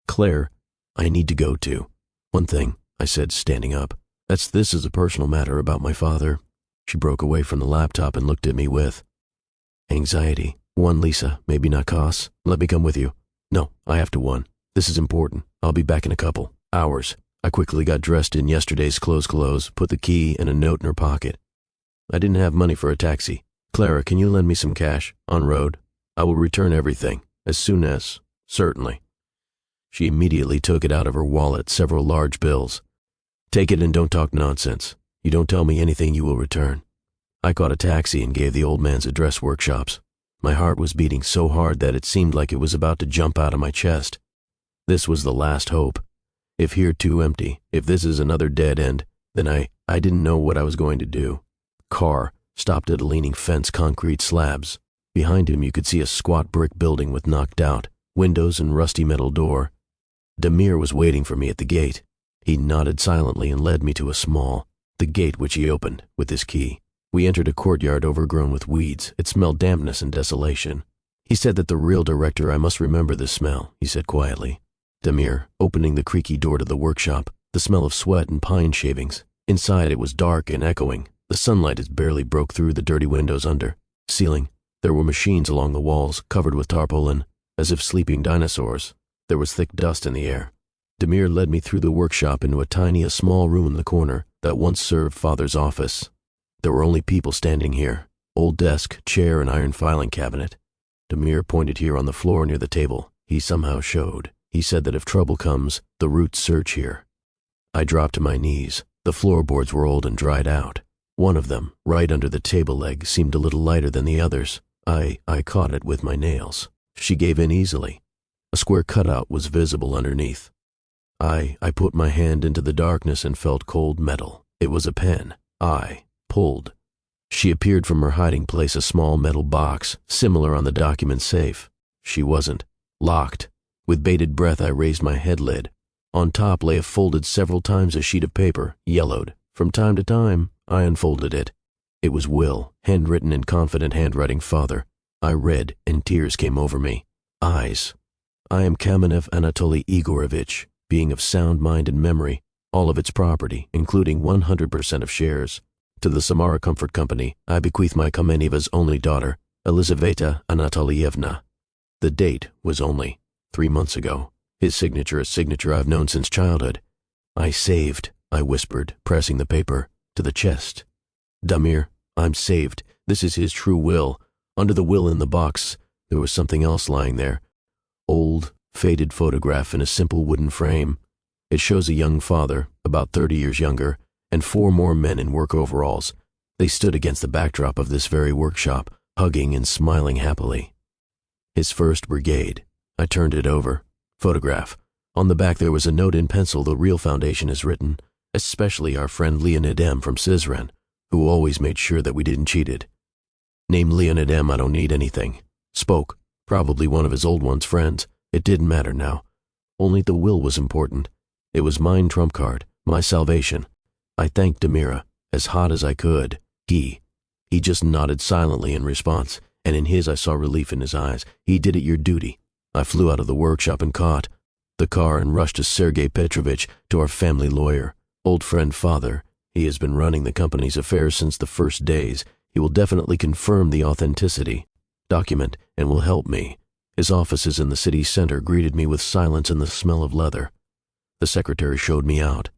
"Claire, I need to go to. One thing," I said, standing up. This is a personal matter about my father." She broke away from the laptop and looked at me with anxiety. "One, Lisa, maybe not Koss. Let me come with you." "No, I have to one. This is important. I'll be back in a couple hours." I quickly got dressed in yesterday's clothes, put the key and a note in her pocket. I didn't have money for a taxi. "Clara, can you lend me some cash, on road? I will return everything, as soon as—" "Certainly." She immediately took it out of her wallet, several large bills. "Take it and don't talk nonsense. You don't tell me anything, you will return." I caught a taxi and gave the old man's address workshops. My heart was beating so hard that it seemed like it was about to jump out of my chest. This was the last hope. If here too empty, if this is another dead end, then I didn't know what I was going to do. Car stopped at a leaning fence, concrete slabs. Behind him you could see a squat brick building with knocked out windows and rusty metal door. Damir was waiting for me at the gate. He nodded silently and led me to the gate which he opened with his key. We entered a courtyard overgrown with weeds. It smelled dampness and desolation. He said that the real director, I must remember this smell, he said quietly. Damir, opening the creaky door to the workshop, the smell of sweat and pine shavings. Inside it was dark and echoing. The sunlight had barely broke through the dirty windows under. Ceiling, there were machines along the walls, covered with tarpaulin, as if sleeping dinosaurs. There was thick dust in the air. Damir led me through the workshop into a small room in the corner that once served Father's office. There were only people standing here. Old desk, chair, and iron filing cabinet. Damir pointed here on the floor near the table. He somehow showed. He said that if trouble comes, the roots search here. I dropped to my knees. The floorboards were old and dried out. One of them, right under the table leg, seemed a little lighter than the others. I caught it with my nails. She gave in easily. A square cutout was visible underneath. I put my hand into the darkness and felt cold metal. It was a pen. I pulled. She appeared from her hiding place, a small metal box, similar on the document safe. She wasn't. Locked. With bated breath, I raised my head lid. On top lay a folded several times a sheet of paper, yellowed. From time to time, I unfolded it. It was will, handwritten in confident handwriting, Father. I read, and tears came over me. Eyes. I am Kamenev Anatoly Igorovich, being of sound mind and memory, all of its property, including 100% of shares. To the Samara Comfort Company, I bequeath my Kameneva's only daughter, Elizaveta Anatolievna. The date was only 3 months ago. His signature, a signature I've known since childhood. I saved, I whispered, pressing the paper to the chest. Damir, I'm saved. This is his true will. Under the will in the box, there was something else lying there. Old, faded photograph in a simple wooden frame. It shows a young father, about 30 years younger, and 4 more men in work overalls. They stood against the backdrop of this very workshop, hugging and smiling happily. His first brigade. I turned it over. Photograph. On the back there was a note in pencil the real foundation has written, especially our friend Leonid M. from Sizran, who always made sure that we didn't cheat it. Name Leonid M. I don't need anything. Spoke. Probably one of his old one's friends. It didn't matter now. Only the will was important. It was mine trump card, my salvation. I thanked Damira, as hot as I could. He just nodded silently in response, and in his I saw relief in his eyes. He did it your duty. I flew out of the workshop and caught the car and rushed to Sergei Petrovich, to our family lawyer. Old friend Father. He has been running the company's affairs since the first days. He will definitely confirm the authenticity. Document, and will help me. His offices in the city center greeted me with silence and the smell of leather. The secretary showed me out.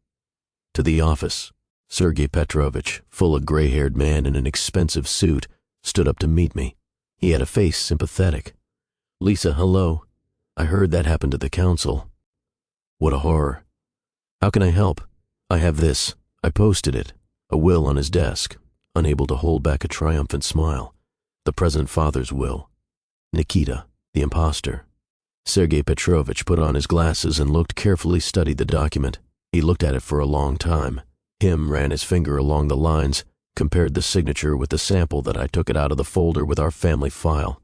To the office. Sergei Petrovich, full a gray-haired man in an expensive suit, stood up to meet me. He had a face sympathetic. Lisa, hello. I heard that happened to the council. What a horror. How can I help? I have this. I posted it. A will on his desk, unable to hold back a triumphant smile. The present father's will. Nikita, the imposter. Sergei Petrovich put on his glasses and carefully studied the document. He looked at it for a long time. Ran his finger along the lines, compared the signature with the sample that I took it out of the folder with our family file.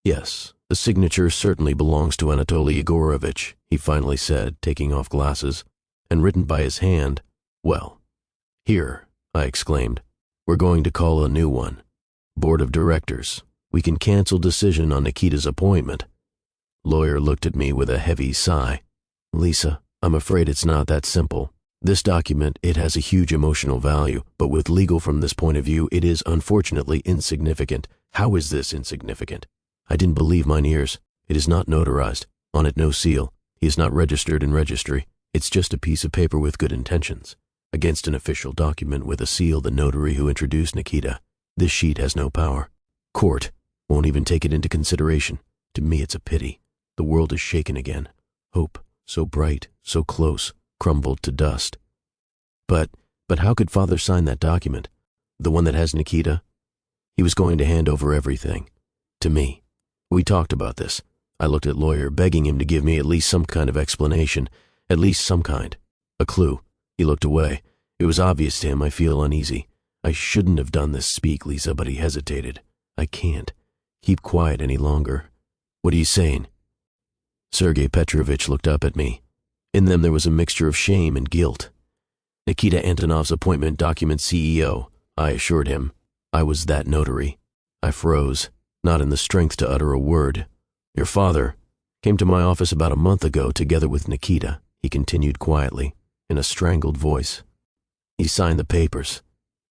Yes, the signature certainly belongs to Anatoly Igorovich, he finally said, taking off glasses. And written by his hand, well. Here, I exclaimed. We're going to call a new one. Board of Directors. We can cancel decision on Nikita's appointment. Lawyer looked at me with a heavy sigh. Lisa, I'm afraid it's not that simple. This document, it has a huge emotional value, but with legal from this point of view, it is unfortunately insignificant. How is this insignificant? I didn't believe mine ears. It is not notarized. On it no seal. He is not registered in registry. It's just a piece of paper with good intentions. Against an official document with a seal, the notary who introduced Nikita. This sheet has no power. Court won't even take it into consideration. To me it's a pity. The world is shaken again. Hope, so bright, so close, crumbled to dust. But how could Father sign that document? The one that has Nikita? He was going to hand over everything. To me. We talked about this. I looked at Lawyer, begging him to give me at least some kind of explanation. At least some kind. A clue. He looked away. It was obvious to him I feel uneasy. I shouldn't have done this speak, Lisa, but he hesitated. I can't keep quiet any longer. What are you saying? Sergei Petrovich looked up at me. In them there was a mixture of shame and guilt. Nikita Antonov's appointment document CEO, I assured him. I was that notary. I froze, not in the strength to utter a word. Your father came to my office about a month ago together with Nikita, he continued quietly, in a strangled voice. He signed the papers.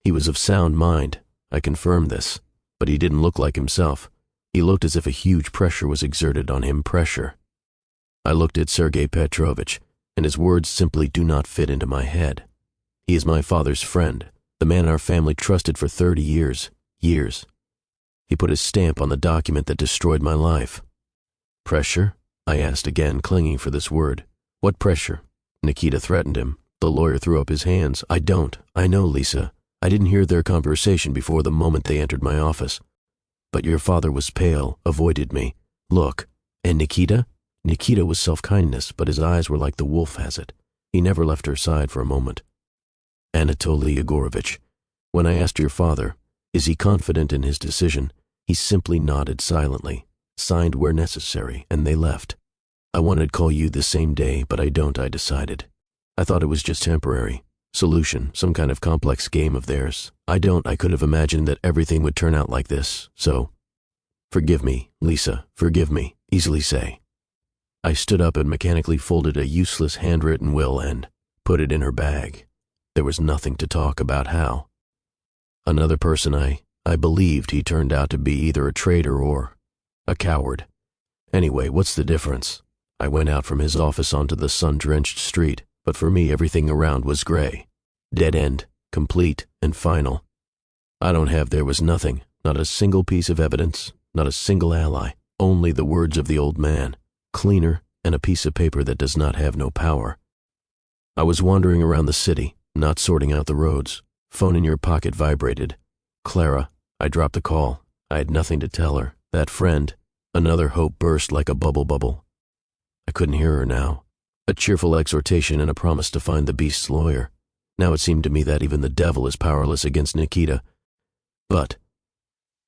He was of sound mind, I confirmed this, but he didn't look like himself. He looked as if a huge pressure was exerted on him, pressure. I looked at Sergei Petrovich, and his words simply do not fit into my head. He is my father's friend, the man our family trusted for 30 years. He put his stamp on the document that destroyed my life. Pressure? I asked again, clinging for this word. What pressure? Nikita threatened him. The lawyer threw up his hands. I know, Lisa. I didn't hear their conversation before the moment they entered my office. But your father was pale, avoided me. Look. And Nikita? Nikita was self-kindness, but his eyes were like the wolf has it. He never left her side for a moment. Anatoly Yegorovitch, when I asked your father, is he confident in his decision, he simply nodded silently, signed where necessary, and they left. I wanted to call you the same day, but I decided. I thought it was just temporary. Solution, some kind of complex game of theirs. I could have imagined that everything would turn out like this, so. Forgive me, Lisa, forgive me, easily say. I stood up and mechanically folded a useless handwritten will and put it in her bag. There was nothing to talk about how. Another person I believed he turned out to be either a traitor or a coward. Anyway, what's the difference? I went out from his office onto the sun-drenched street, but for me everything around was gray. Dead end, complete and final. There was nothing, not a single piece of evidence, not a single ally, only the words of the old man, cleaner, and a piece of paper that does not have no power. I was wandering around the city, not sorting out the roads. Phone in your pocket vibrated. Clara. I dropped the call. I had nothing to tell her. That friend. Another hope burst like a bubble. I couldn't hear her now. A cheerful exhortation and a promise to find the beast's lawyer. Now it seemed to me that even the devil is powerless against Nikita. But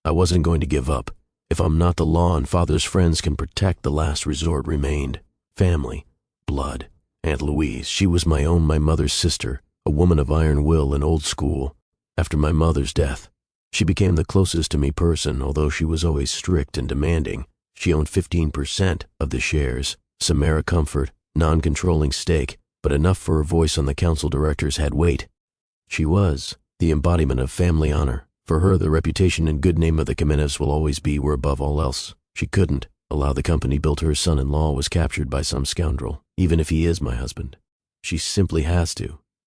I wasn't going to give up. If I'm not the law and father's friends can protect, the last resort remained. Family. Blood. Aunt Louise. She was my mother's sister. A woman of iron will and old school. After my mother's death, she became the closest to me person, although she was always strict and demanding. She owned 15% of the shares. Samara comfort, non-controlling stake, but enough for her voice on the council directors had weight. She was the embodiment of family honor. For her, the reputation and good name of the Kamenevs will always be were above all else. She couldn't allow the company built her son-in-law was captured by some scoundrel, even if he is my husband. She simply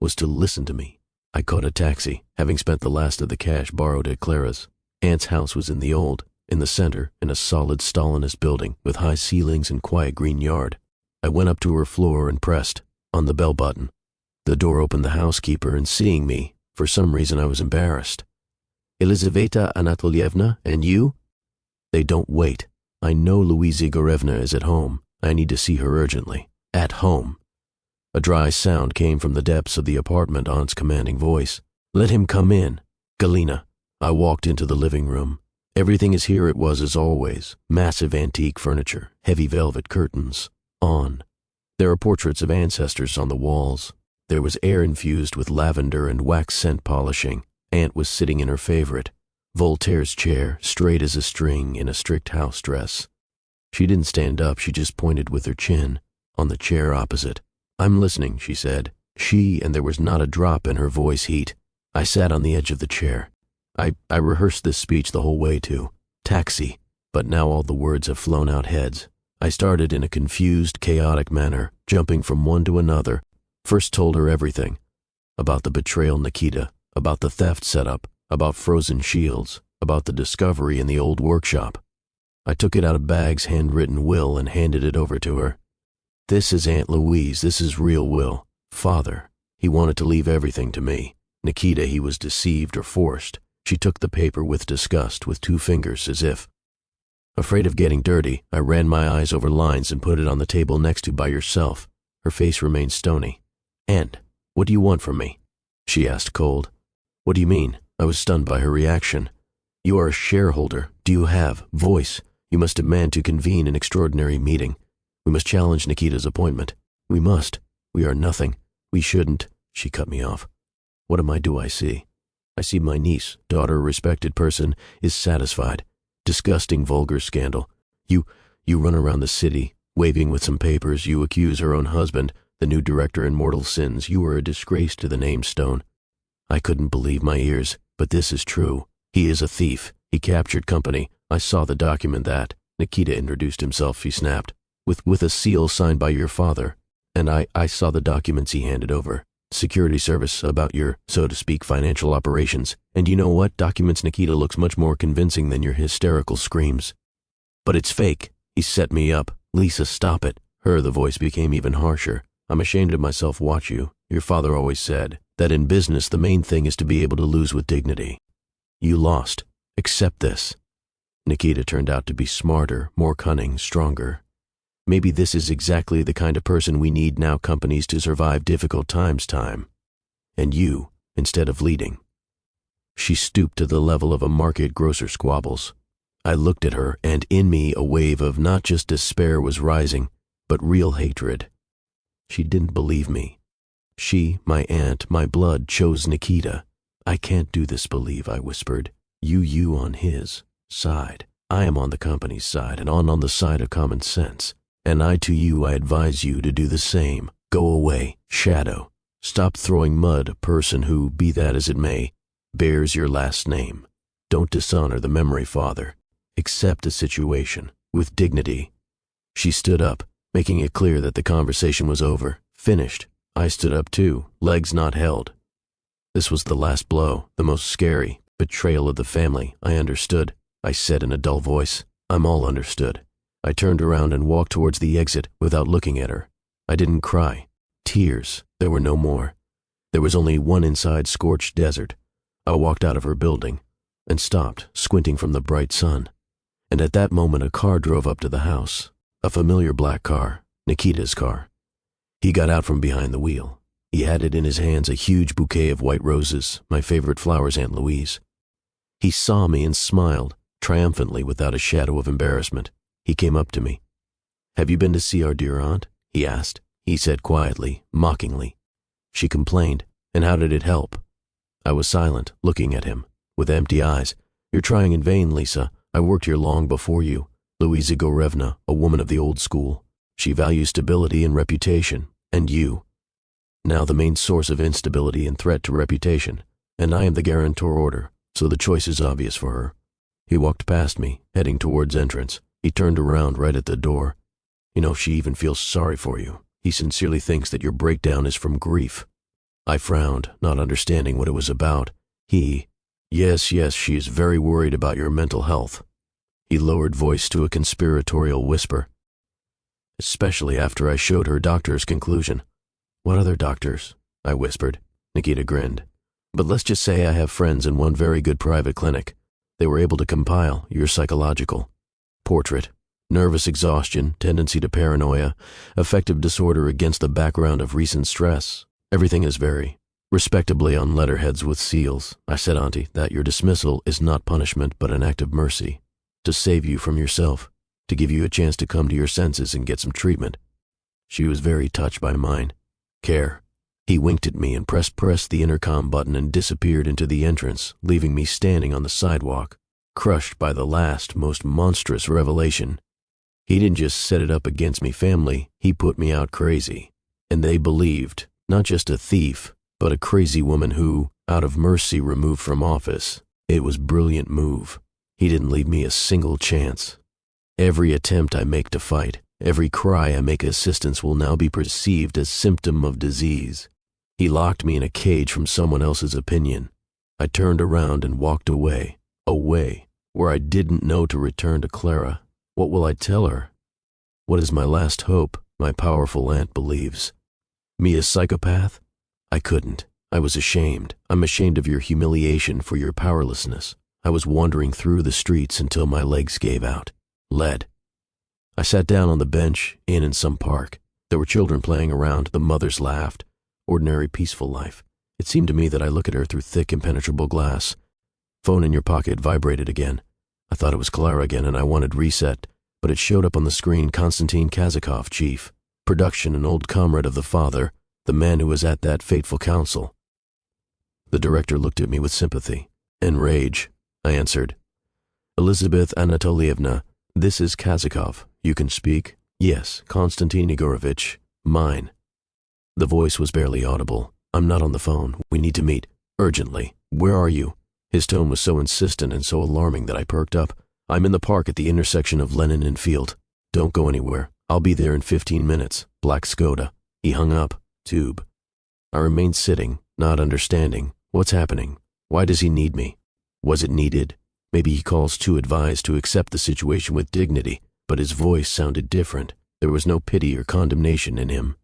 was to listen to me. I caught a taxi, having spent the last of the cash borrowed at Clara's. Aunt's house was in the center, in a solid Stalinist building with high ceilings and quiet green yard. I went up to her floor and pressed on the bell button. The door opened the housekeeper, and seeing me, for some reason I was embarrassed. Elizaveta Anatolyevna, and you? They don't wait. I know Louise Igorevna is at home. I need to see her urgently. At home. A dry sound came from the depths of the apartment, Aunt's commanding voice. Let him come in. Galina. I walked into the living room. Everything as here it was as always. Massive antique furniture, heavy velvet curtains. There are portraits of ancestors on the walls. There was air infused with lavender and wax scent polishing. Aunt was sitting in her favorite, Voltaire's chair, straight as a string in a strict house dress. She didn't stand up, she just pointed with her chin, on the chair opposite. I'm listening, she said. And there was not a drop in her voice heat. I sat on the edge of the chair. I rehearsed this speech the whole way to taxi, but now all the words have flown out heads. I started in a confused, chaotic manner, jumping from one to another. First told her everything. About the betrayal Nikita, about the theft setup, about frozen shields, about the discovery in the old workshop. I took it out of Bag's handwritten will and handed it over to her. This is Aunt Louise, this is real will. Father, he wanted to leave everything to me. Nikita, he was deceived or forced. She took the paper with disgust, with 2 fingers, as if. Afraid of getting dirty, I ran my eyes over lines and put it on the table next to by yourself. Her face remained stony. Aunt, what do you want from me? She asked cold. What do you mean? I was stunned by her reaction. You are a shareholder. Do you have voice? You must demand to convene an extraordinary meeting. We must challenge Nikita's appointment. We must. We are nothing. We shouldn't. She cut me off. What do I see? I see my niece, daughter, respected person, is satisfied. Disgusting, vulgar scandal. You run around the city, waving with some papers. You accuse her own husband, the new director in mortal sins. You are a disgrace to the name Stone. I couldn't believe my ears, but this is true. He is a thief. He captured company. I saw the document that. Nikita introduced himself, he snapped. with a seal signed by your father. And I saw the documents he handed over. Security service about your, so to speak, financial operations. And you know what? Documents Nikita looks much more convincing than your hysterical screams. But it's fake. He set me up. Lisa, stop it. The voice became even harsher. I'm ashamed of myself. Watch you. Your father always said that in business the main thing is to be able to lose with dignity. You lost. Accept this. Nikita turned out to be smarter, more cunning, stronger. Maybe this is exactly the kind of person we need now, companies to survive difficult times. And you, instead of leading. She stooped to the level of a market grocer squabbles. I looked at her, and in me a wave of not just despair was rising, but real hatred. She didn't believe me. She, my aunt, my blood, chose Nikita. I can't do this, believe, I whispered. You on his side. I am on the company's side and on the side of common sense. And I advise you to do the same. Go away, Shadow. Stop throwing mud a person who, be that as it may, bears your last name. Don't dishonor the memory, Father. Accept the situation with dignity. She stood up, making it clear that the conversation was over, finished. I stood up too, legs not held. This was the last blow, the most scary betrayal of the family. I understood, I said in a dull voice. I'm all understood. I turned around and walked towards the exit without looking at her. I didn't cry. Tears, there were no more. There was only one inside scorched desert. I walked out of her building and stopped, squinting from the bright sun. And at that moment a car drove up to the house. A familiar black car, Nikita's car. He got out from behind the wheel. He had in his hands a huge bouquet of white roses, my favorite flowers, Aunt Louise. He saw me and smiled, triumphantly without a shadow of embarrassment. He came up to me. Have you been to see our dear aunt? He asked. He said quietly, mockingly. She complained, and how did it help? I was silent, looking at him, with empty eyes. You're trying in vain, Lisa. I worked here long before you. Louisa Gorevna, a woman of the old school. She values stability and reputation, and you. Now the main source of instability and threat to reputation, and I am the guarantor order, so the choice is obvious for her. He walked past me, heading towards entrance. He turned around right at the door. You know, she even feels sorry for you. He sincerely thinks that your breakdown is from grief. I frowned, not understanding what it was about. Yes, she is very worried about your mental health. He lowered voice to a conspiratorial whisper. Especially after I showed her doctor's conclusion. What other doctors? I whispered. Nikita grinned. But let's just say I have friends in one very good private clinic. They were able to compile your psychological portrait, nervous exhaustion, tendency to paranoia, affective disorder against the background of recent stress. Everything is very respectably on letterheads with seals. I said, Auntie, that your dismissal is not punishment but an act of mercy, to save you from yourself, to give you a chance to come to your senses and get some treatment. She was very touched by mine. Care. He winked at me and pressed the intercom button and disappeared into the entrance, leaving me standing on the sidewalk, crushed by the last, most monstrous revelation. He didn't just set it up against me family, he put me out crazy. And they believed, not just a thief, but a crazy woman who, out of mercy, removed from office. It was a brilliant move. He didn't leave me a single chance. Every attempt I make to fight, every cry I make assistance will now be perceived as symptom of disease. He locked me in a cage from someone else's opinion. I turned around and walked away, where I didn't know to return to Clara. What will I tell her? What is my last hope, my powerful aunt believes? Me a psychopath? I couldn't. I was ashamed. I'm ashamed of your humiliation for your powerlessness. I was wandering through the streets until my legs gave out. Lead. I sat down on the bench in some park. There were children playing around. The mothers laughed. Ordinary, peaceful life. It seemed to me that I look at her through thick, impenetrable glass. Phone in your pocket vibrated again. I thought it was Clara again and I wanted reset, but it showed up on the screen Konstantin Kazakov, chief. Production, an old comrade of the father, the man who was at that fateful council. The director looked at me with sympathy and rage. I answered, Elizabeth Anatolievna, this is Kazakov. You can speak? Yes, Konstantin Igorovich. Mine. The voice was barely audible. I'm not on the phone. We need to meet. Urgently. Where are you? His tone was so insistent and so alarming that I perked up. I'm in the park at the intersection of Lenin and Field. Don't go anywhere. I'll be there in 15 minutes. Black Skoda. He hung up. Tube. I remained sitting, not understanding. What's happening? Why does he need me? Was it needed? Maybe he calls too advised to accept the situation with dignity, but his voice sounded different. There was no pity or condemnation in him.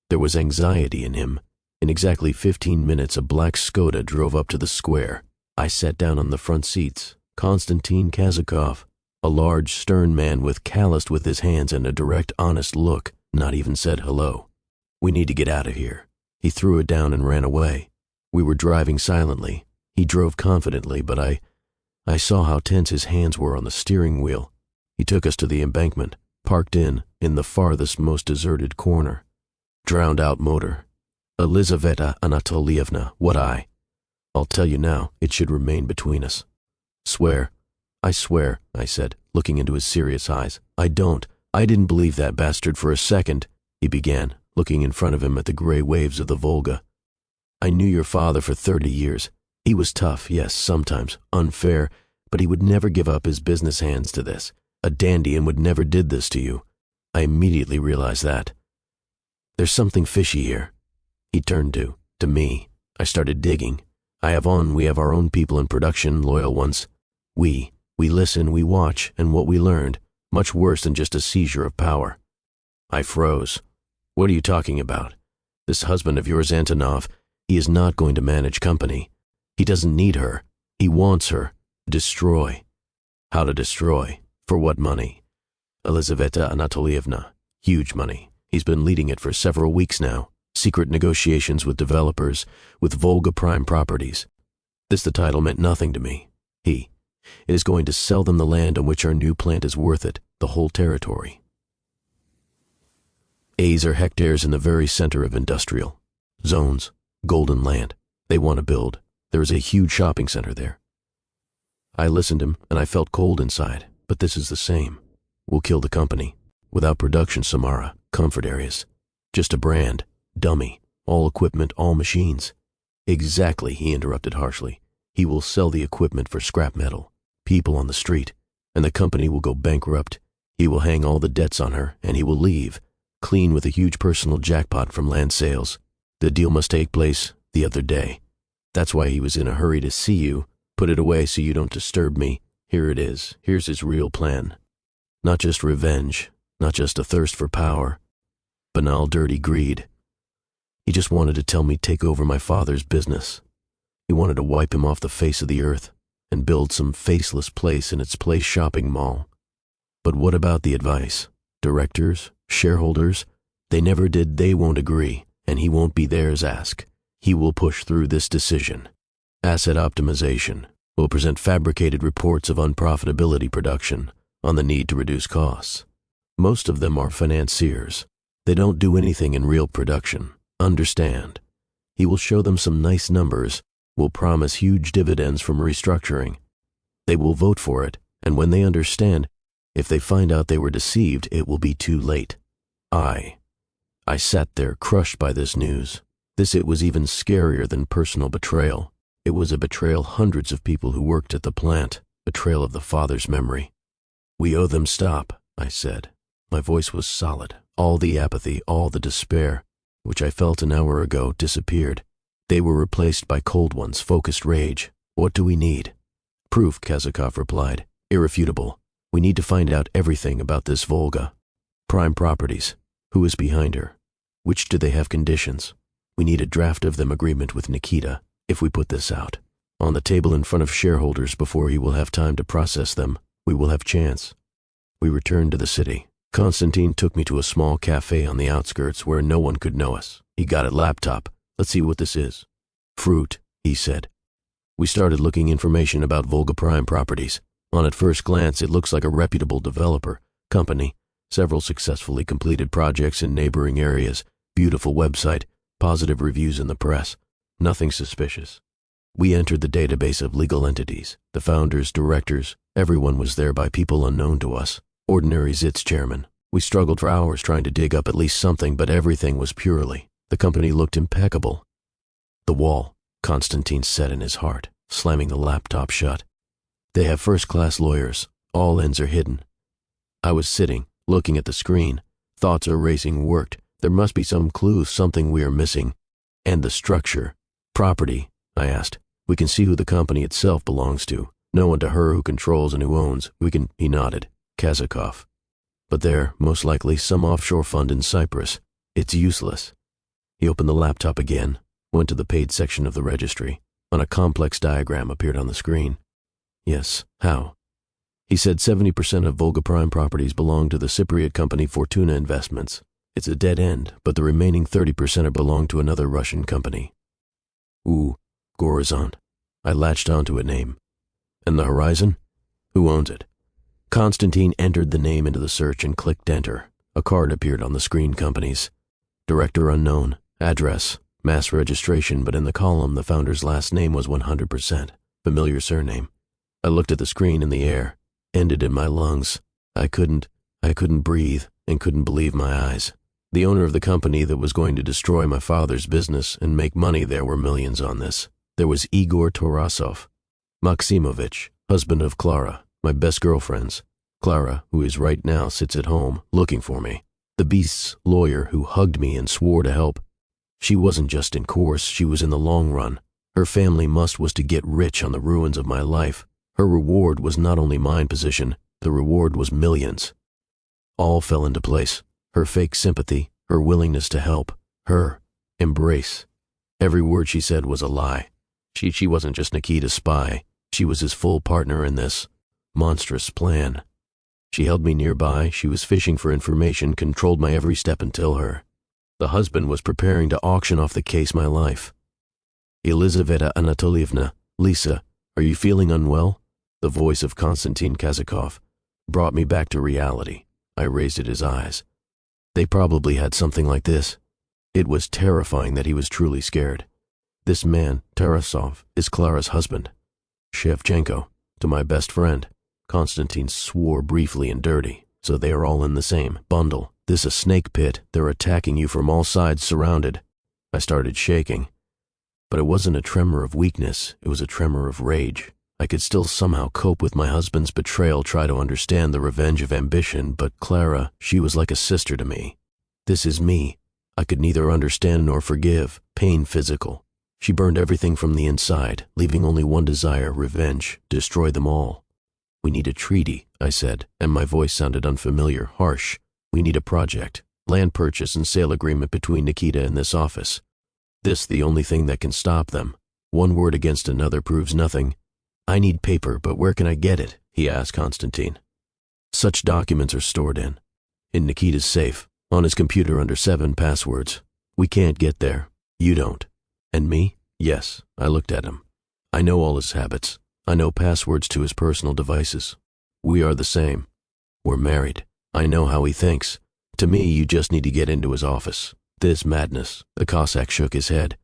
There was anxiety in him. In exactly 15 minutes, a black Skoda drove up to the square. I sat down on the front seats. Konstantin Kazakov, a large, stern man calloused with his hands and a direct, honest look, not even said hello. We need to get out of here. He threw it down and ran away. We were driving silently. He drove confidently, but I saw how tense his hands were on the steering wheel. He took us to the embankment, parked in the farthest, most deserted corner. Drowned out motor. Elizaveta Anatolievna, I'll tell you now, it should remain between us. Swear. I swear, I said, looking into his serious eyes. I didn't believe that bastard for a second, he began, looking in front of him at the gray waves of the Volga. I knew your father for 30 years. He was tough, yes, sometimes, unfair, but he would never give up his business hands to this. A dandy and would never did this to you. I immediately realized that. There's something fishy here. He turned to me. I started digging. We have our own people in production, loyal ones. We listen, we watch, and what we learned, much worse than just a seizure of power. I froze. What are you talking about? This husband of yours, Antonov, he is not going to manage company. He doesn't need her. He wants her. Destroy. How to destroy? For what money? Elizaveta Anatolievna. Huge money. He's been leading it for several weeks now. Secret negotiations with developers, with Volga Prime Properties. The title meant nothing to me. It is going to sell them the land on which our new plant is worth it, the whole territory. A's are hectares in the very center of industrial zones, golden land. They want to build. There is a huge shopping center there. I listened to him, and I felt cold inside, but this is the same. We'll kill the company. Without production, Samara, comfort areas. Just a brand, dummy, all equipment, all machines. Exactly, he interrupted harshly. He will sell the equipment for scrap metal, people on the street, and the company will go bankrupt. He will hang all the debts on her, and he will leave, clean with a huge personal jackpot from land sales. The deal must take place the other day. That's why he was in a hurry to see you. Put it away so you don't disturb me. Here it is. Here's his real plan. Not just revenge, not just a thirst for power. Banal, dirty greed. He just wanted to tell me take over my father's business. He wanted to wipe him off the face of the earth and build some faceless place in its place shopping mall. But what about the advice? Directors? Shareholders? They never did. They won't agree, and he won't be theirs ask. He will push through this decision. Asset optimization will present fabricated reports of unprofitability production on the need to reduce costs. Most of them are financiers. They don't do anything in real production. Understand. He will show them some nice numbers, will promise huge dividends from restructuring. They will vote for it, and when they understand, if they find out they were deceived, it will be too late. I sat there crushed by this news. It was even scarier than personal betrayal. It was a betrayal hundreds of people who worked at the plant, betrayal of the father's memory. We owe them stop, I said. My voice was solid. All the apathy, all the despair, which I felt an hour ago, disappeared. They were replaced by cold ones, focused rage. What do we need? Proof, Kazakov replied. Irrefutable. We need to find out everything about this Volga. Prime Properties. Who is behind her? Which do they have conditions? We need a draft of them agreement with Nikita, if we put this out. On the table in front of shareholders before he will have time to process them, we will have chance. We returned to the city. Konstantin took me to a small cafe on the outskirts where no one could know us. He got a laptop. Let's see what this is. Fruit, he said. We started looking information about Volga Prime Properties. On at first glance, it looks like a reputable developer, company, several successfully completed projects in neighboring areas, beautiful website, positive reviews in the press. Nothing suspicious. We entered the database of legal entities. The founders, directors, everyone was there by people unknown to us. Ordinary ZITS chairman. We struggled for hours trying to dig up at least something, but everything was purely. The company looked impeccable. The wall, Konstantin said in his heart, slamming the laptop shut. They have first-class lawyers. All ends are hidden. I was sitting, looking at the screen. Thoughts are racing worked. There must be some clue, something we are missing. And the structure. Property, I asked. We can see who the company itself belongs to. No one to her who controls and who owns. He nodded. Kazakov. But there, most likely, some offshore fund in Cyprus. It's useless. He opened the laptop again, went to the paid section of the registry. On a complex diagram appeared on the screen. Yes, how? He said 70% of Volga Prime properties belong to the Cypriot company Fortuna Investments. It's a dead end, but the remaining 30% belong to another Russian company. Ooh, Gorizont. I latched onto a name. And the horizon? Who owns it? Konstantin entered the name into the search and clicked enter. A card appeared on the screen. Companies. Director unknown. Address. Mass registration, but in the column the founder's last name was 100%. Familiar surname. I looked at the screen in the air. Ended in my lungs. I couldn't breathe and couldn't believe my eyes. The owner of the company that was going to destroy my father's business and make money, there were millions on this. There was Igor Tarasov. Maximovich, husband of Clara, my best girlfriend's. Clara, who is right now, sits at home, looking for me. The beast's lawyer who hugged me and swore to help. She wasn't just in course, she was in the long run. Her family was to get rich on the ruins of my life. Her reward was not only mine position, the reward was millions. All fell into place. Her fake sympathy, her willingness to help, her embrace. Every word she said was a lie. She wasn't just Nikita's spy. She was his full partner in this monstrous plan. She held me nearby. She was fishing for information, controlled my every step until her. The husband was preparing to auction off the case my life. Elizaveta Anatolievna, Lisa, are you feeling unwell? The voice of Konstantin Kazakov brought me back to reality. I raised at his eyes. They probably had something like this. It was terrifying that he was truly scared. This man, Tarasov, is Clara's husband. Shevchenko, to my best friend. Konstantin swore briefly and dirty, so they are all in the same bundle. This a snake pit. They're attacking you from all sides, surrounded. I started shaking. But it wasn't a tremor of weakness, it was a tremor of rage. I could still somehow cope with my husband's betrayal, try to understand the revenge of ambition, but Clara, she was like a sister to me. This is me. I could neither understand nor forgive, pain physical. She burned everything from the inside, leaving only one desire, revenge, destroy them all. We need a treaty, I said, and my voice sounded unfamiliar, harsh. We need a project, land purchase and sale agreement between Nikita and this office. This the only thing that can stop them. One word against another proves nothing. I need paper, but where can I get it? He asked Konstantin. Such documents are stored in Nikita's safe, on his computer under 7 passwords. We can't get there. You don't. And me? Yes, I looked at him. I know all his habits. I know passwords to his personal devices. We are the same. We're married. I know how he thinks. To me, you just need to get into his office. This madness. The Cossack shook his head.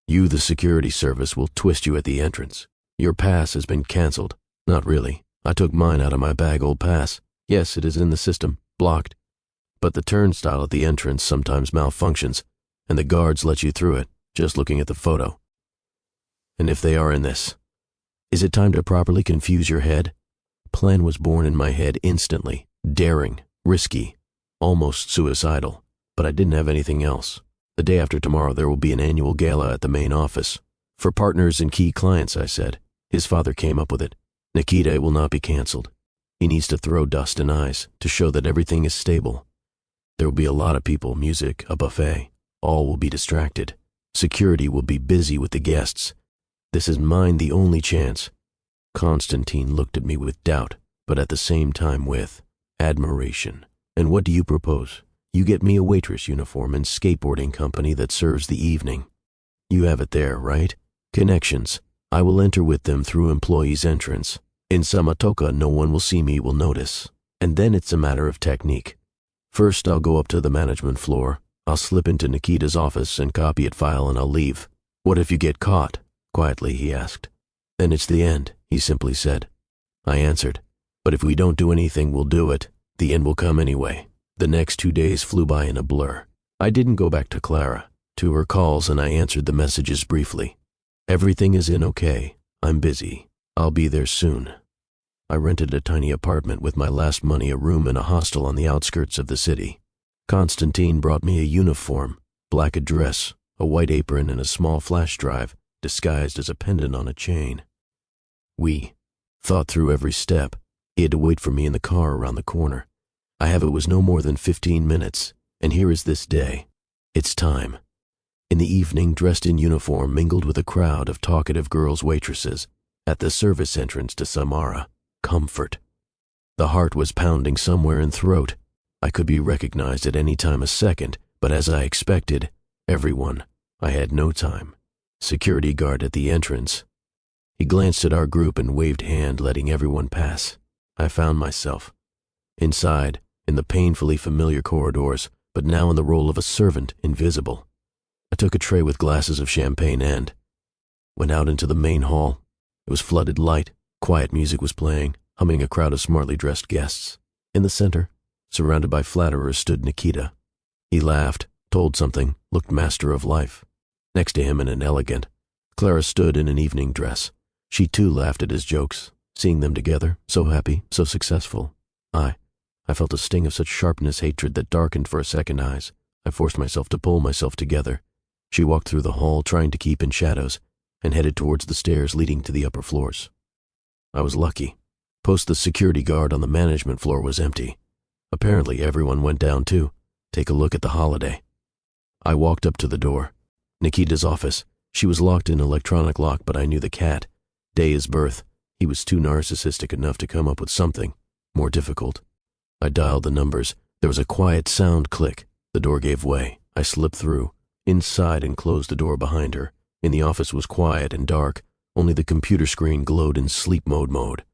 You, the security service, will twist you at the entrance. Your pass has been cancelled. Not really. I took mine out of my bag, old pass. Yes, it is in the system, blocked. But the turnstile at the entrance sometimes malfunctions, and the guards let you through it, just looking at the photo. And if they are in this, is it time to properly confuse your head? Plan was born in my head instantly, daring, risky, almost suicidal, but I didn't have anything else. The day after tomorrow there will be an annual gala at the main office. For partners and key clients, I said. His father came up with it. Nikita, it will not be cancelled. He needs to throw dust and eyes to show that everything is stable. There will be a lot of people, music, a buffet. All will be distracted. Security will be busy with the guests. This is mine, the only chance. Konstantin looked at me with doubt, but at the same time with admiration. And what do you propose? You get me a waitress uniform and skateboarding company that serves the evening. You have it there, right? Connections. I will enter with them through employees' entrance. In Samatoka, no one will see me, will notice. And then it's a matter of technique. First, I'll go up to the management floor. I'll slip into Nikita's office and copy a file and I'll leave. What if you get caught? Quietly, he asked. Then it's the end, he simply said. I answered. But if we don't do anything, we'll do it. The end will come anyway. The next 2 days flew by in a blur. I didn't go back to Clara, to her calls, and I answered the messages briefly. Everything is in okay. I'm busy. I'll be there soon. I rented a tiny apartment with my last money, a room in a hostel on the outskirts of the city. Constantine brought me a uniform, black dress, a white apron, and a small flash drive, disguised as a pendant on a chain. We thought through every step. He had to wait for me in the car around the corner. I have it was no more than 15 minutes, and here is this day. It's time. In the evening, dressed in uniform, mingled with a crowd of talkative girls waitresses, at the service entrance to Samara, comfort. The heart was pounding somewhere in throat. I could be recognized at any time a second, but as I expected, everyone. I had no time. Security guard at the entrance. He glanced at our group and waved hand, letting everyone pass. I found myself inside, in the painfully familiar corridors, but now in the role of a servant, invisible. I took a tray with glasses of champagne and went out into the main hall. It was flooded light, quiet music was playing, humming a crowd of smartly dressed guests. In the center, surrounded by flatterers, stood Nikita. He laughed, told something, looked master of life. Next to him, in an elegant, Clara stood in an evening dress. She too laughed at his jokes, seeing them together, so happy, so successful. I felt a sting of such sharpness hatred that darkened for a second eyes. I forced myself to pull myself together. She walked through the hall, trying to keep in shadows, and headed towards the stairs leading to the upper floors. I was lucky. Post the security guard on the management floor was empty. Apparently everyone went down too. Take a look at the holiday. I walked up to the door. Nikita's office. She was locked in electronic lock, but I knew the cat. Day his birth. He was too narcissistic enough to come up with something more difficult. I dialed the numbers. There was a quiet sound click. The door gave way. I slipped through, inside, and closed the door behind her. In the office was quiet and dark. Only the computer screen glowed in sleep mode.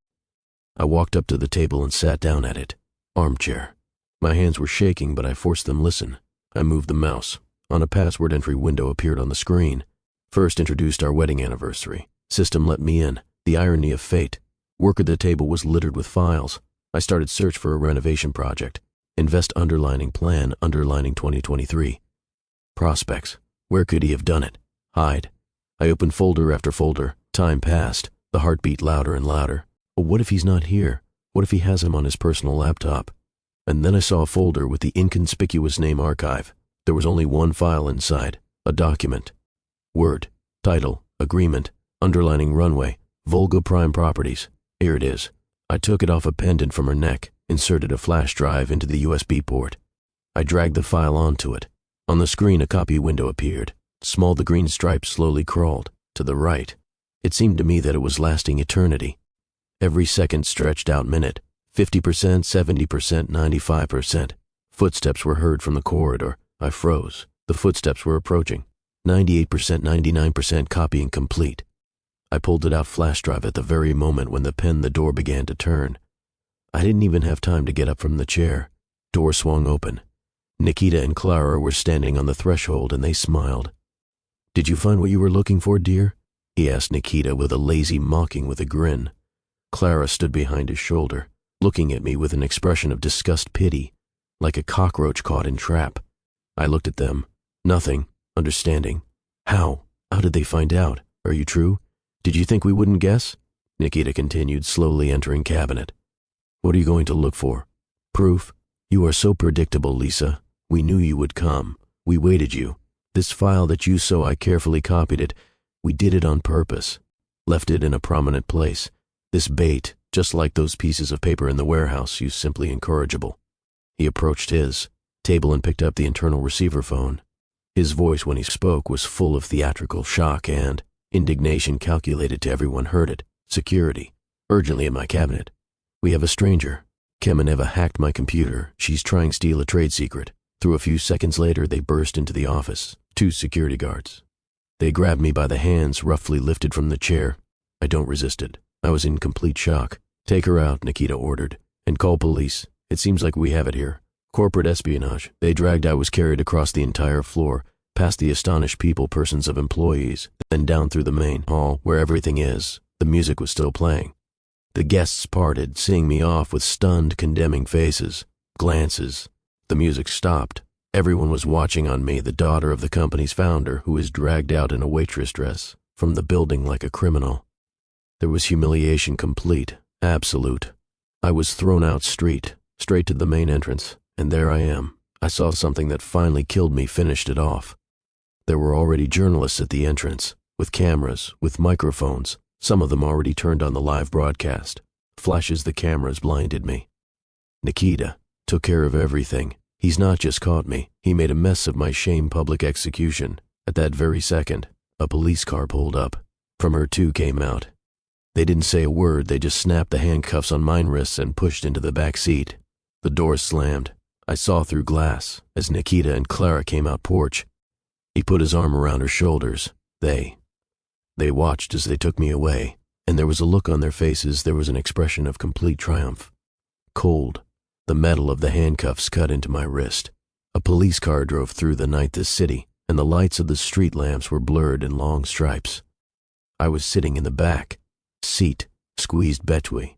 I walked up to the table and sat down at it. Armchair. My hands were shaking, but I forced them listen. I moved the mouse. On a password entry window appeared on the screen. First introduced our wedding anniversary. System let me in. The irony of fate. Work at the table was littered with files. I started search for a renovation project. Invest underlining plan, underlining 2023. Prospects. Where could he have done it? Hide. I opened folder after folder. Time passed. The heart beat louder and louder. But what if he's not here? What if he has him on his personal laptop? And then I saw a folder with the inconspicuous name archive. There was only one file inside. A document. Word. Title. Agreement. Underlining runway. Volga Prime Properties. Here it is. I took it off a pendant from her neck, inserted a flash drive into the USB port. I dragged the file onto it. On the screen, a copy window appeared. Small, the green stripes slowly crawled. To the right. It seemed to me that it was lasting eternity. Every second stretched out minute. 50%, 70%, 95%. Footsteps were heard from the corridor. I froze. The footsteps were approaching. 98%, 99% copying complete. I pulled it out flash drive at the very moment when the door began to turn. I didn't even have time to get up from the chair. Door swung open. Nikita and Clara were standing on the threshold, and they smiled. "Did you find what you were looking for, dear?" he asked Nikita with a lazy mocking with a grin. Clara stood behind his shoulder, looking at me with an expression of disgust pity, like a cockroach caught in trap. I looked at them. Nothing. Understanding. How did they find out? Are you true? Did you think we wouldn't guess? Nikita continued, slowly entering cabinet. What are you going to look for? Proof? You are so predictable, Lisa. We knew you would come. We waited you. This file that you saw, I carefully copied it. We did it on purpose. Left it in a prominent place. This bait, just like those pieces of paper in the warehouse, you simply incorrigible. He approached his table and picked up the internal receiver phone. His voice when he spoke was full of theatrical shock and indignation calculated to everyone heard it. Security. Urgently in my cabinet. We have a stranger. Kameneva hacked my computer. She's trying to steal a trade secret. Through a few seconds later, they burst into the office. 2 security guards. They grabbed me by the hands, roughly lifted from the chair. I don't resist it. I was in complete shock. Take her out, Nikita ordered. And call police. It seems like we have it here. Corporate espionage. They dragged I was carried across the entire floor, past the astonished persons of employees, then down through the main hall where everything is. The music was still playing. The guests parted, seeing me off with stunned, condemning faces, glances. The music stopped. Everyone was watching on me, the daughter of the company's founder, who was dragged out in a waitress dress from the building like a criminal. There was humiliation complete, absolute. I was thrown out straight to the main entrance, and there I am, I saw something that finally killed me finished it off. There were already journalists at the entrance, with cameras, with microphones, some of them already turned on the live broadcast. Flashes the cameras blinded me. Nikita took care of everything. He's not just caught me, he made a mess of my shame public execution. At that very second, a police car pulled up. From her two came out. They didn't say a word, they just snapped the handcuffs on mine wrists and pushed into the back seat. The door slammed. I saw through glass as Nikita and Clara came out porch. He put his arm around her shoulders. They watched as they took me away, and there was a look on their faces, there was an expression of complete triumph. Cold, the metal of the handcuffs cut into my wrist. A police car drove through the night this city, and the lights of the street lamps were blurred in long stripes. I was sitting in the back seat, squeezed between